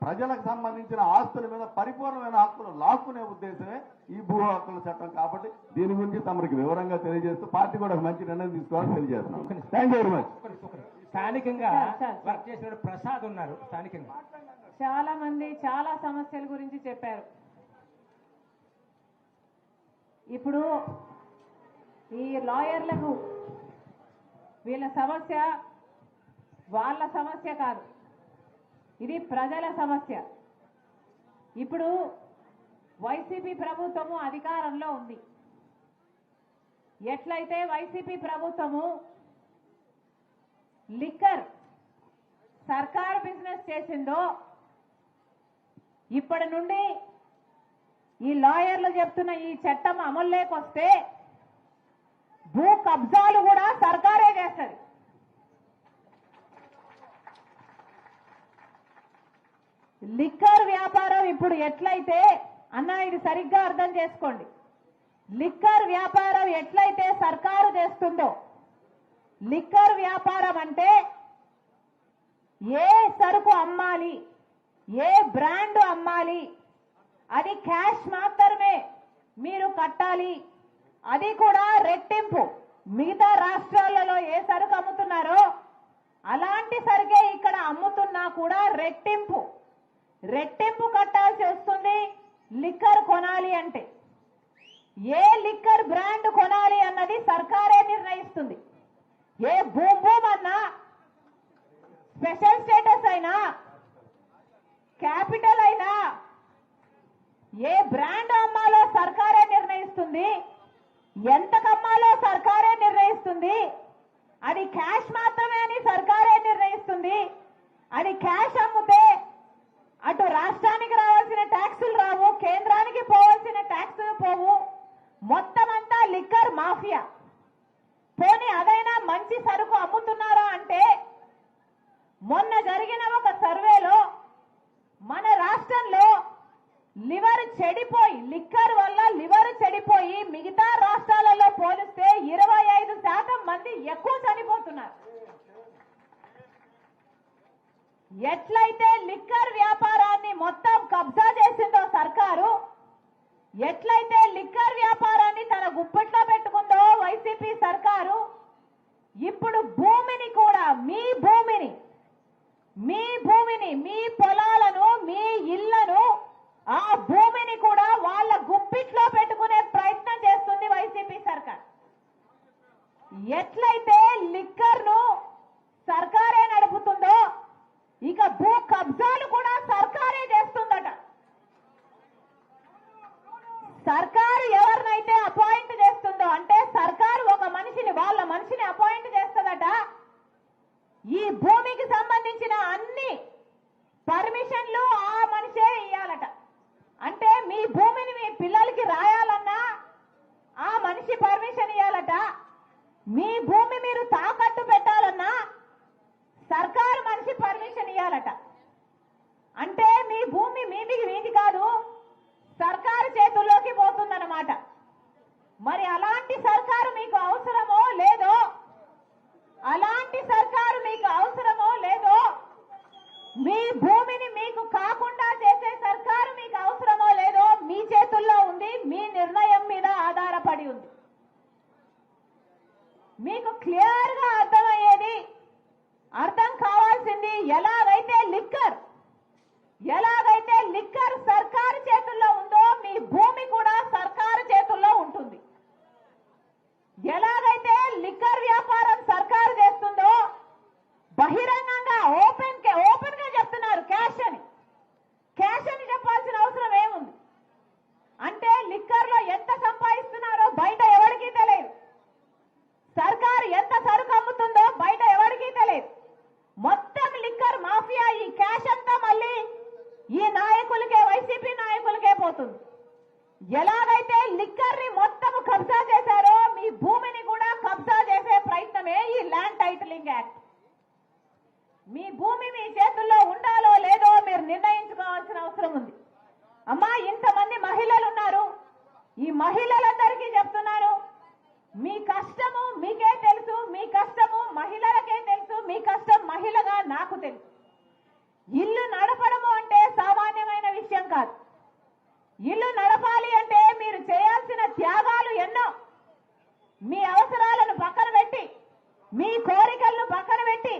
ప్రజలకు సంబంధించిన ఆస్తుల మీద పరిపూర్ణమైన హక్కులు లాక్కునే ఉద్దేశమే ఈ భూ హక్కుల చట్టం. కాబట్టి దీని గురించి తమరికి వివరంగా తెలియజేస్తూ పార్టీ కూడా ఒక మంచి నిర్ణయం తీసుకోవాలని తెలియజేస్తున్నాం. Thank you very much. స్థానికంగా వర్క్ చేసిన ప్రసాద్ ఉన్నారు. స్థానికంగా చాలా మంది చాలా సమస్యల గురించి చెప్పారు. ఇప్పుడు ఈ లాయర్లకు వీళ్ళ సమస్య వాళ్ళ సమస్య కాదు, ఇది ప్రజల సమస్య. ఇప్పుడు వైసీపీ ప్రభుత్వము అధికారంలో ఉంది. ఎట్లయితే వైసీపీ ప్రభుత్వము లిక్కర్ సర్కారు బిజినెస్ చేసిందో ఇప్పటి నుండి ఈ లాయర్లు చెప్తున్న ఈ చట్టం అమల్లోకి వస్తే భూ కబ్జాలు కూడా సర్కారే చేస్తుంది. లిక్కర్ వ్యాపారం ఇప్పుడు ఎట్లయితే అన్నా ఇది సరిగ్గా అర్థం చేసుకోండి, లిక్కర్ వ్యాపారం ఎట్లయితే సర్కారు చేస్తుందో, లిక్కర్ వ్యాపారం అంటే ఏ సరుకు అమ్మాలి, ఏ బ్రాండ్ అమ్మాలి, అది క్యాష్ మాత్రమే మీరు కట్టాలి, అది కూడా రెట్టింపు. మిగతా రాష్ట్రాలలో ఏ సరుకు అమ్ముతున్నారో అలాంటి సరుకే ఇక్కడ అమ్ముతున్నా కూడా రెట్టింపు కట్టాల్సి వస్తుంది లిక్కర్ కొనాలి అంటే. ఏ లిక్కర్ బ్రాండ్ కొనాలి అన్నది సర్కారే నిర్ణయిస్తుంది. ఏ భూమ్ అన్నా, స్పెషల్ స్టేటస్ అయినా, క్యాపిటల్ అయినా ఏ బ్రాండ్ అమ్మాలో సర్కారే నిర్ణయిస్తుంది, ఎంత కమ్మాలో సర్కారే నిర్ణయిస్తుంది, అది క్యాష్ మాత్రమే అని సర్కారే నిర్ణయిస్తుంది. అది క్యాష్ అమ్మితే అటు రాష్ట్రానికి రావాల్సిన ట్యాక్సులు రావు, కేంద్రానికి పోవాల్సిన ట్యాక్సులు పోవు, మొత్తం అంతా లిక్కర్ మాఫియా. పోనీ అదైనా మంచి సరుకు అమ్ముతున్నారా అంటే మొన్న జరిగిన ఒక సర్వేలో మన రాష్ట్రంలో లివర్ చెడిపోయి, లిక్కర్ వల్ల లివర్ చెడిపోయి మిగతా రాష్ట్రాలలో పోలిస్తే 25% మంది ఎక్కువ చనిపోతున్నారు. ఎట్లయితే లిక్కర్ వ్యాపారాన్ని మొత్తం కబ్జా చేసిందో సర్కారు, ఎట్లయితే లిక్కర్ వ్యాపారాన్ని తన గుప్పెట్లో పెట్టుకుందో వైసీపీ సర్కారు, ఇప్పుడు భూమిని కూడా, మీ భూమిని, మీ పొలాలను, మీ ఇళ్లను, ఆ భూమిని కూడా వాళ్ళ గుప్పిట్లో పెట్టుకునే ప్రయత్నం చేస్తుంది వైసీపీ సర్కార్. ఎట్లయితే లిక్కర్ ను సర్కారే నడుపుతుందో ఇక భూ కబ్జాలు కూడా సర్కారే చేస్తుందట. సర్కారు ఎవరినైతే అపాయింట్ చేస్తుందో, అంటే సర్కారు ఒక మనిషిని, వాళ్ళ మనిషిని అపాయింట్ చేస్తుందట. ఈ భూమికి సంబంధించిన అన్ని పర్మిషన్లు ఆ మనిషే ఇయ్యాలట. అంటే మీ భూమిని మీ పిల్లలకి రాయాలన్నా ఆ మనిషి పర్మిషన్ ఇయ్యాలట. మీ భూమి మీరు తాకట్టు పెట్టాలన్నా సర్కారు మనిషి పర్మిషన్ ఇయ్యాలట. అంటే మీ భూమి మీది కాదు, సర్కారు చేతుల్లోకి పోతుందన్నమాట. మరి అలాంటి సర్కారు మీకు అవసరమో లేదో, అలాంటి సర్కారు మీకు అవసరమో లేదో, మీ భూమిని మీకు కాకుండా చేసే సర్కారు మీకు అవసరమో లేదో మీ చేతుల్లో ఉంది, మీ నిర్ణయం మీద ఆధారపడి ఉంది. మీకు క్లియర్ గా అర్థమయ్యేది, అర్థం కావాల్సింది, ఎలాగైతే లిక్కర్ సర్కారు చేతుల్లో ఉందో మీ భూమి కూడా సర్కారు చేతుల్లో ఉంటుంది. ఎలాగైతే లిక్కర్ వ్యాపారం సర్కారు చేస్తుందో బహిరంగంగా ఓపెన్ గా చెప్తున్నారు క్యాష్ అని చెప్పాల్సిన అవసరం ఏముంది? అంటే లిక్కర్ లో ఎంత సంపాదిస్తున్నారో బయట ఎవరికీ తెలియదు, సర్కారు ఎంత సరుకు అమ్ముతుందో బయట ఎవరికీ తెలియదు. మొత్తం లిక్కర్ మాఫియా, ఈ క్యాష్ అంతా మళ్ళీ ఈ నాయకులకే, వైసీపీ నాయకులకే పోతుంది. ఎలాగైతే లిక్కర్ ని మొత్తం కబ్జా చేశారో మీ భూమిని కూడా కబ్జా చేసే ప్రయత్నమే ఈ ల్యాండ్ టైటిలింగ్ యాక్ట్. మీ భూమి మీ చేతుల్లో ఉండాలో లేదో మీరు నిర్ణయించుకోవాల్సిన అవసరం ఉంది. అమ్మా, ఇంతమంది మహిళలు ఉన్నారు, ఈ మహిళలందరికీ చెప్తున్నాను, మీ కష్టము మీకే తెలుసు, మీ కష్టము మహిళలకే తెలుసు, మీ కష్టం మహిళగా నాకు తెలుసు. ఇల్లు నడపడము అంటే సామాన్యమైన విషయం కాదు. ఇల్లు నడపాలి అంటే మీరు చేయాల్సిన త్యాగాలు ఎన్నో. మీ అవసరాలను పక్కన పెట్టి, మీ కోరికలను పక్కన పెట్టి,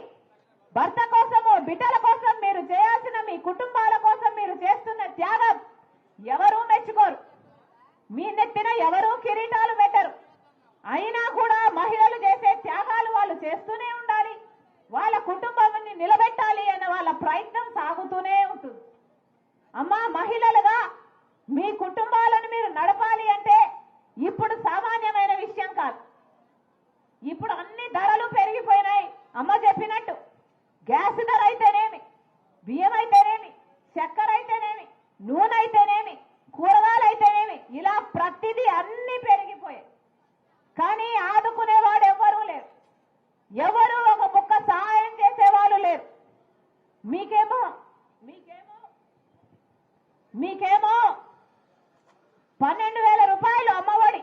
భర్త కోసము, బిడ్డల కోసం మీరు చేయాల్సిన, మీ కుటుంబాల కోసం మీరు చేస్తున్న త్యాగం ఎవరూ మెచ్చుకోరు. మీ నెత్తిన ఎవరూ కిరీటాలు పెట్టరు. అయినా కూడా మహిళలు చేసే త్యాగాలు వాళ్ళు చేస్తూనే ఉండాలి, వాళ్ళ కుటుంబాన్ని నిలబెట్టాలి అనే వాళ్ళ ప్రయత్నం సాగుతూనే ఉంటుంది. అమ్మా, మహిళలుగా మీ కుటుంబాలను మీరు నడపాలి అంటే ఇప్పుడు సామాన్యమైన విషయం కాదు. ఇప్పుడు అన్ని ధరలు పెరిగిపోయినాయి. అమ్మ చెప్పినట్టు గ్యాస్ ధర అయితేనే బియ్యం అయితేనేమి, చక్కెర అయితేనేమి, నూనె అయితేనేమి, కూరగాయలు అయితేనేమి, ఇలా ప్రతిదీ అన్ని పెరిగిపోయాయి. కానీ ఆదుకునేవాడు ఎవరూ లేరు, ఎవరు ఒక ముక్క సహాయం చేసేవాళ్ళు లేరు. మీకేమో 12,000 రూపాయలు అమ్మఒడి,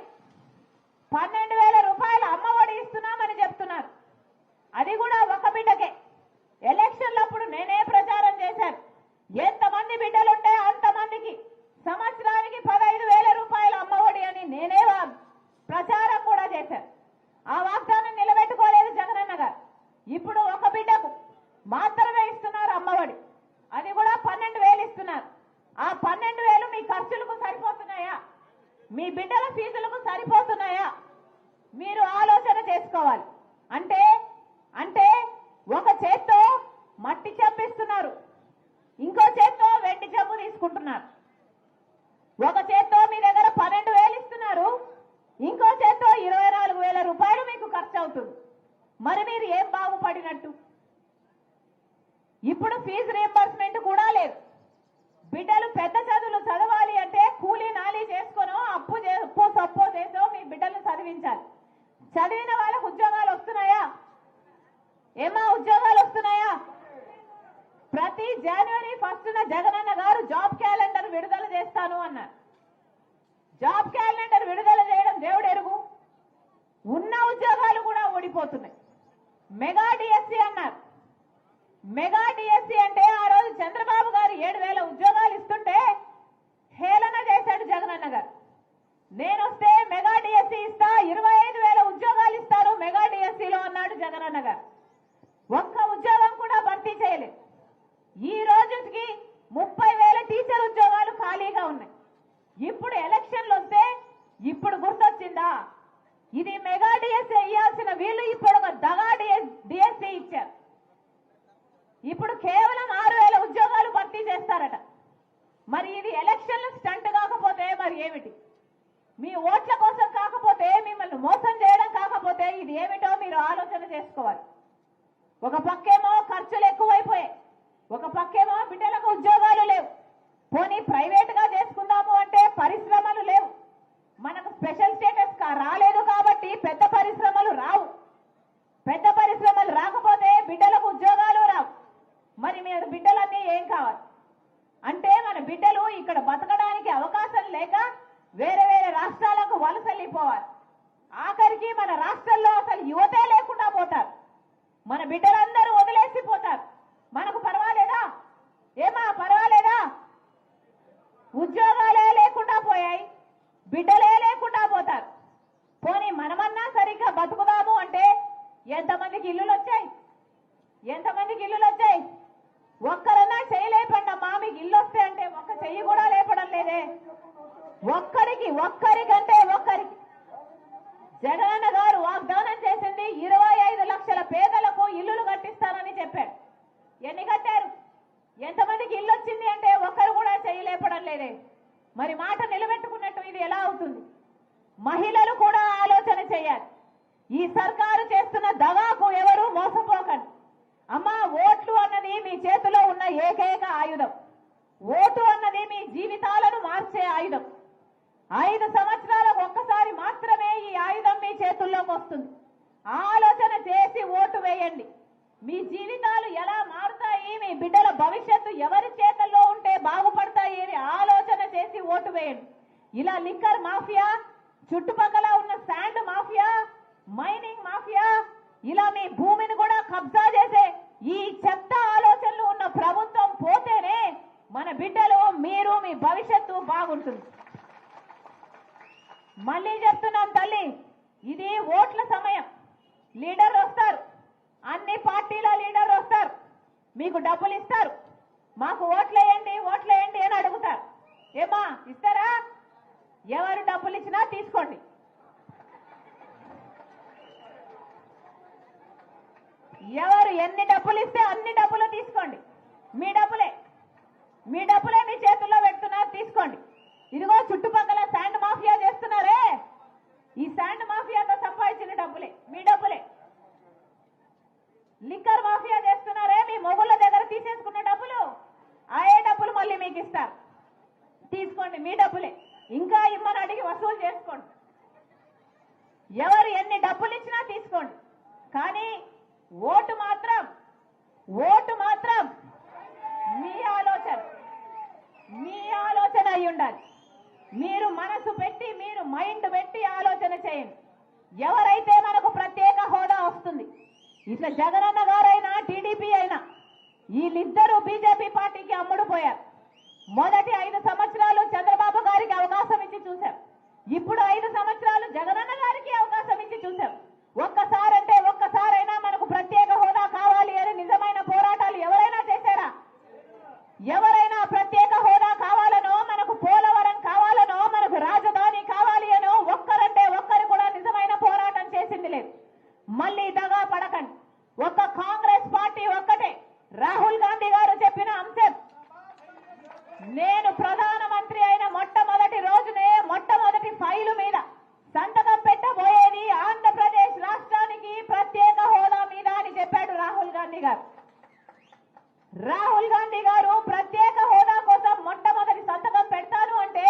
12,000 రూపాయలు అమ్మఒడి ఇస్తున్నామని చెప్తున్నారు. అది కూడా ఒక బిడ్డకే. ఎలక్షన్లప్పుడు నేనే ప్రచారం చేశాను. ఎంతమంది బిడ్డలుంటే అంతమందికి సంవత్సరానికి 15,000 రూపాయలు అమ్మఒడి అని నేనే ప్రచారం కూడా చేశాను. ఆ వాగ్దానం నిలబెట్టుకోలేదు జగనన్న గారు. ఇప్పుడు ఒక బిడ్డకు మాత్రమే ఇస్తున్నారు అమ్మఒడి, అది కూడా 12,000 ఇస్తున్నారు. ఆ 12,000 మీ ఖర్చులకు సరిపోతున్నాయా? మీ బిడ్డల ఫీజులకు సరిపోతున్నాయా? మీరు ఆలోచన చేసుకోవాలి. అంటే ఒక చేత్తో మట్టి చెంపిస్తున్నారు, ఇంకో చేత్తో వెండి చెంబు తీసుకుంటున్నారు. ఒక చేత్తో మీ దగ్గర 12,000 ఇస్తున్నారు, ఇంకో చేత్తో 24,000 రూపాయలు మీకు ఖర్చు అవుతుంది. మరి మీరు ఏం బాగుపడినట్టు? ఇప్పుడు ఫీజు రీయింబర్స్మెంట్ కూడా లేదు. బిడ్డలు పెద్ద చదువులు చదవాలి అంటే కూలీ నాలీ చేసుకునో అప్పు సప్పో చేసో మీ బిడ్డలను చదివించాలి. చదివిన వాళ్ళకు ఉద్యోగాలు వస్తున్నాయా? ఏమా ఉద్యోగాలు వస్తున్నాయా? ప్రతి జనవరి 1న జగనన్న గారు జాబ్ క్యాలెండర్ విడుదల చేస్తాను అన్నారు. జాబ్ క్యాలెండర్ విడుదల చేయడం దేవుడు ఎరుగు. ఉన్న ఉద్యోగాలు కూడా ఓడిపోతున్నాయి. మెగా డిఎస్సి అన్నారు. మెగా డిఎస్సి అంటే ఆ రోజు చంద్రబాబు గారు 7,000 ఉద్యోగాలు ఇస్తుంటే హేళన చేశాడు జగనన్న గారు. నేను వస్తే మెగా డిఎస్సి ఇస్తా, 25,000 ఉద్యోగాలు ఇస్తారు మెగా డిఎస్సిలో అన్నాడు జగనన్న గారు. ఒక్క ఉద్యోగం కూడా భర్తీ చేయలేదు. ఈ రోజుకి 30,000 టీచర్ ఉద్యోగాలు ఖాళీగా ఉన్నాయి. ఇప్పుడు ఎలక్షన్లు వస్తే ఇప్పుడు గుర్తొచ్చిందా? ఇది మెగా డిఎస్సి ఇవ్వాల్సిన వీళ్ళు ఇప్పుడు ఒక దగా డిఎస్సి ఇచ్చారు. ఇప్పుడు కేవలం 6,000 ఉద్యోగాలు భర్తీ చేస్తారట. మరి ఇది ఎలక్షన్లు స్టంట్ కాకపోతే మరి ఏమిటి? మీ ఓట్ల కోసం కాకపోతే, మిమ్మల్ని మోసం చేయడం కాకపోతే ఇది ఏమిటో మీరు ఆలోచన చేసుకోవాలి. ఒక పక్కేమో ఖర్చులు ఎక్కువైపోయాయి, ఒక పక్కేమో బిడ్డలకు ఉద్యోగాలు లేవు. పోనీ ప్రైవేట్ గా చేసుకుందాము అంటే పరిశ్రమలు లేవు. మనకు స్పెషల్ స్టేటస్ రాలేదు కాబట్టి పెద్ద పరిశ్రమలు రావు. పెద్ద పరిశ్రమలు రాకపోతే బిడ్డలకు ఉద్యోగాలు రావు. మరి మీరు బిడ్డలన్నీ ఏం కావాలి అంటే, మన బిడ్డలు ఇక్కడ బతకడానికి అవకాశం లేక వేరే వేరే రాష్ట్రాలకు వలసలిపోవాలి. ఆఖరికి మన రాష్ట్రంలో అసలు యువతే లేకుండా పోతారు. మన బిడ్డలందరూ వదిలేసిపోతారు. మనకు పర్వాలేదా? ఏమా పర్వాలేదా? ఉద్యోగాలే లేకుండా పోయాయి, బిడ్డలే లేకుండా పోతారు. పోనీ మనమన్నా సరిగ్గా బతుకుదాము అంటే ఎంతమందికి ఇల్లులు వచ్చాయి? ఎంతమందికి ఇల్లులు వచ్చాయి? ఒక్కరన్నా చెయ్యి లేపండమ్మా, మీకు ఇల్లు వస్తే అంటే ఒక్క చెయ్యి కూడా లేపడం లేదే. ఒక్కరికంటే ఒక్కరికి జగనన్న గారు వాగ్దానం చేసింది 25 లక్షల పేదలకు ఇల్లులు కట్టిస్తానని చెప్పాడు. ఎన్ని కట్టారు? ఎంతమందికి ఇల్లు వచ్చింది అంటే ఒక్కరు కూడా చెయ్యి లేపడం లేదే. మరి మాట నిలబెట్టుకున్నట్టు ఇది ఎలా అవుతుంది? మహిళలు కూడా ఆలోచన చేయాలి. ఈ సర్కారు చేస్తున్న దగాకు ఎవరు మోసపోకండి. అమ్మా, ఓట్లు అన్నది మీ చేతిలో ఉన్న ఏకైక ఆయుధం. ఓటు అన్నది మీ జీవితాలను మార్చే ఆయుధం. 5 సంవత్సరాలకు ఒక్కసారి మాత్రమే ఈ ఆయుధం మీ చేతుల్లోకి వస్తుంది. ఆలోచన చేసి ఓటు వేయండి. మీ జీవితాలు ఎలా మారుతాయి, మీ బిడ్డల భవిష్యత్తు ఎవరి చేతుల్లో ఉంటే బాగుపడతాయి అని ఆలోచన చేసి ఓటు వేయండి. ఇలా లిక్కర్ మాఫియా, చుట్టుపక్కల ఉన్న శాండ్ మాఫియా, మైనింగ్ మాఫియా, ఇలా మీ భూమిని కూడా కబ్జా చేసే ఈ చెత్త ఆలోచనలు ఉన్న ప్రభుత్వం పోతేనే మన బిడ్డలు, మీరు, మీ భవిష్యత్తు బాగుంటుంది. మళ్ళీ చెప్తున్నాం తల్లి, ఇది ఓట్ల సమయం. లీడర్ వస్తారు, అన్ని పార్టీల లీడర్ వస్తారు, మీకు డబ్బులు ఇస్తారు. మాకు ఓట్లేయండి ఓట్లేయండి అని అడుగుతారు. ఏమా ఇస్తారా? ఎవరు డబ్బులు ఇచ్చినా తీసుకోండి. ఎవరు ఎన్ని డబ్బులు ఇస్తే అన్ని డబ్బులు తీసుకోండి. మీ డబ్బులే మీ చేతుల్లో పెడుతున్నారు, తీసుకోండి. ఇదిగో చుట్టుపక్కల శాండ్ మాఫియా చేస్తున్నారే, ఈ శాండ్ మాఫియాతో సంపాదించిన డబ్బులే, మీ డబ్బులే. లిక్కర్ మాఫియా చేస్తున్నారే, మీ మొగుళ్ళ దగ్గర తీసేసుకున్న డబ్బులు మీకు ఇస్తారు, తీసుకోండి, మీ డబ్బులే, ఇంకా ఇమ్మని అడిగి వసూలు చేసుకోండి. ఎవరు ఎన్ని డబ్బులు ఇచ్చినా తీసుకోండి, కానీ ఓటు మాత్రం మీ ఆలోచన అయి ఉండాలి. మీరు మనసు పెట్టి, మీరు మైండ్ పెట్టి ఆలోచన చేయండి. ఎవరైతే మనకు ప్రత్యేక హోదా వస్తుంది, ఇట్లా జగనన్న గారైనా టీడీపీ అయినా వీళ్ళిద్దరూ బీజేపీ పార్టీకి అమ్ముడుపోయారు. మొదటి 5 సంవత్సరాలు చంద్రబాబు గారికి అవకాశం ఇచ్చి చూశాం, ఇప్పుడు 5 సంవత్సరాలు జగనన్న గారికి అవకాశం ఇచ్చి చూశాం. ఒక్కసారైనా మనకు ప్రత్యేక హోదా కావాలి అని నిజమైన పోరాటాలు ఎవరైనా చేశారా? ఎవరైనా ప్రత్యేక హోదా కావాలనో, మనకు పోలవరం కావాలనో, మనకు రాజధాని కావాలి అనో ఒక్కరంటే ఒక్కరు కూడా నిజమైన పోరాటం చేసింది లేదు. మళ్ళీ దగా పడకండి. ఒక్క కాంగ్రెస్ పార్టీ ఒక్కటే, రాహుల్ గాంధీ గారు చెప్పిన అంశం, నేను ప్రధానమంత్రి అయిన మొట్టమొదటి రోజునే మొట్టమొదటి ఫైలు మీద సంతకం పెట్టబోయేది ఆంధ్రప్రదేశ్ రాష్ట్రానికి ప్రత్యేక హోదా మీద అని చెప్పాడు రాహుల్ గాంధీ గారు. రాహుల్ గాంధీ గారు ప్రత్యేక హోదా కోసం మొట్టమొదటి సంతకం పెడతాను అంటే,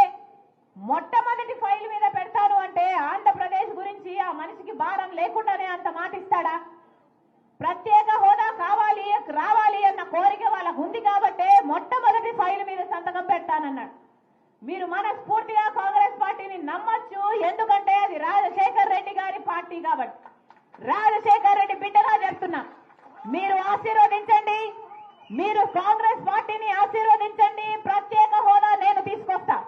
మొట్టమొదటి ఫైల్ మీద పెడతాను అంటే ఆంధ్రప్రదేశ్ గురించి ఆ మనిషికి భారం లేకుండానే అంత మాట ఇస్తాడా? ప్రత్యేక హోదా కావాలి రావాలి అన్న కోరిక వాళ్ళకు ఉంది కాబట్టే మొట్టమొదటి ఫైల్ మీద సంతకం పెడతానన్నాడు. మీరు మనస్ఫూర్తిగా కాంగ్రెస్ పార్టీని నమ్మొచ్చు, ఎందుకంటే అది రాజశేఖర్ రెడ్డి గారి పార్టీ కాబట్టి. రాజశేఖర్ రెడ్డి బిడ్డగా చెప్తున్నా, మీరు ఆశీర్వదించండి, మీరు కాంగ్రెస్ పార్టీని ఆశీర్వదించండి. ప్రత్యేక హోదా నేను తీసుకొస్తా,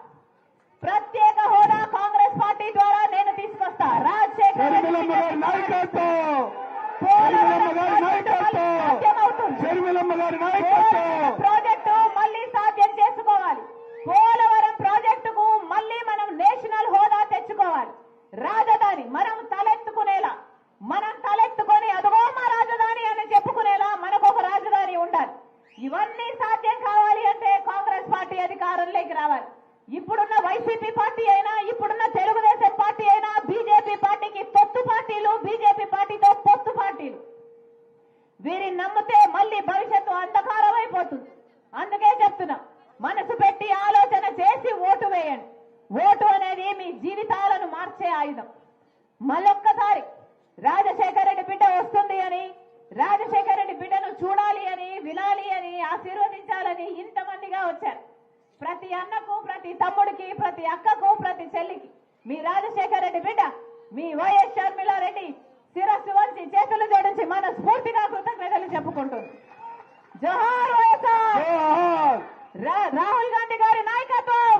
ప్రత్యేక హోదా కాంగ్రెస్ పార్టీ ద్వారా నేను తీసుకొస్తా. రాజశేఖర్ ప్రాజెక్టు మళ్ళీ సాధ్యం చేసుకోవాలి. పోలవరం ప్రాజెక్టుకు మళ్ళీ మనం నేషనల్ హోదా తెచ్చుకోవాలి. రాజధాని మనం తలెత్తుకునేలా, మనం తలెత్తుకొని అదిగో మా రాజధాని అని చెప్పుకునేలా మనకు ఒక రాజధాని ఉండాలి. ఇవన్నీ సాధ్యం కావాలి అంటే కాంగ్రెస్ పార్టీ అధికారంలోకి రావాలి. ఇప్పుడున్న వైసీపీ పార్టీ అయినా, ఇప్పుడున్న తెలుగుదేశం పార్టీ అయినా, బీజేపీ పార్టీకి పొత్తు పార్టీలు, బీజేపీ పార్టీతో పొత్తు పార్టీలు, వీరిని నమ్మితే మళ్ళీ భవిష్యత్తు అంధకారం అయిపోతుంది. అందుకే చెప్తున్నా, మనసు పెట్టి ఆలోచన చేసి ఓటు వేయండి. ఓటు అనేది మీ జీవితాలను మార్చే ఆయుధం. మళ్ళొక్కసారి రాజశేఖర రెడ్డి బిడ్డ వస్తుంది అని, రాజశేఖర రెడ్డి బిడ్డను చూడాలి అని, వినాలి అని, ఆశీర్వదించాలని ఇంతమందిగా వచ్చారు. ప్రతి అన్నకు, ప్రతి తమ్ముడికి, ప్రతి అక్కకు, ప్రతి చెల్లికి మీ రాజశేఖర రెడ్డి బిడ్డ, మీ వైఎస్ షర్మిలారెడ్డి శిరస్సు వంచి చేతులు జోడించి మన స్ఫూర్తిగా కృతజ్ఞతలు చెప్పుకుంటుంది. జోహార్ వైఎస్ఆర్. రాహుల్ గాంధీ గారి నాయకత్వం.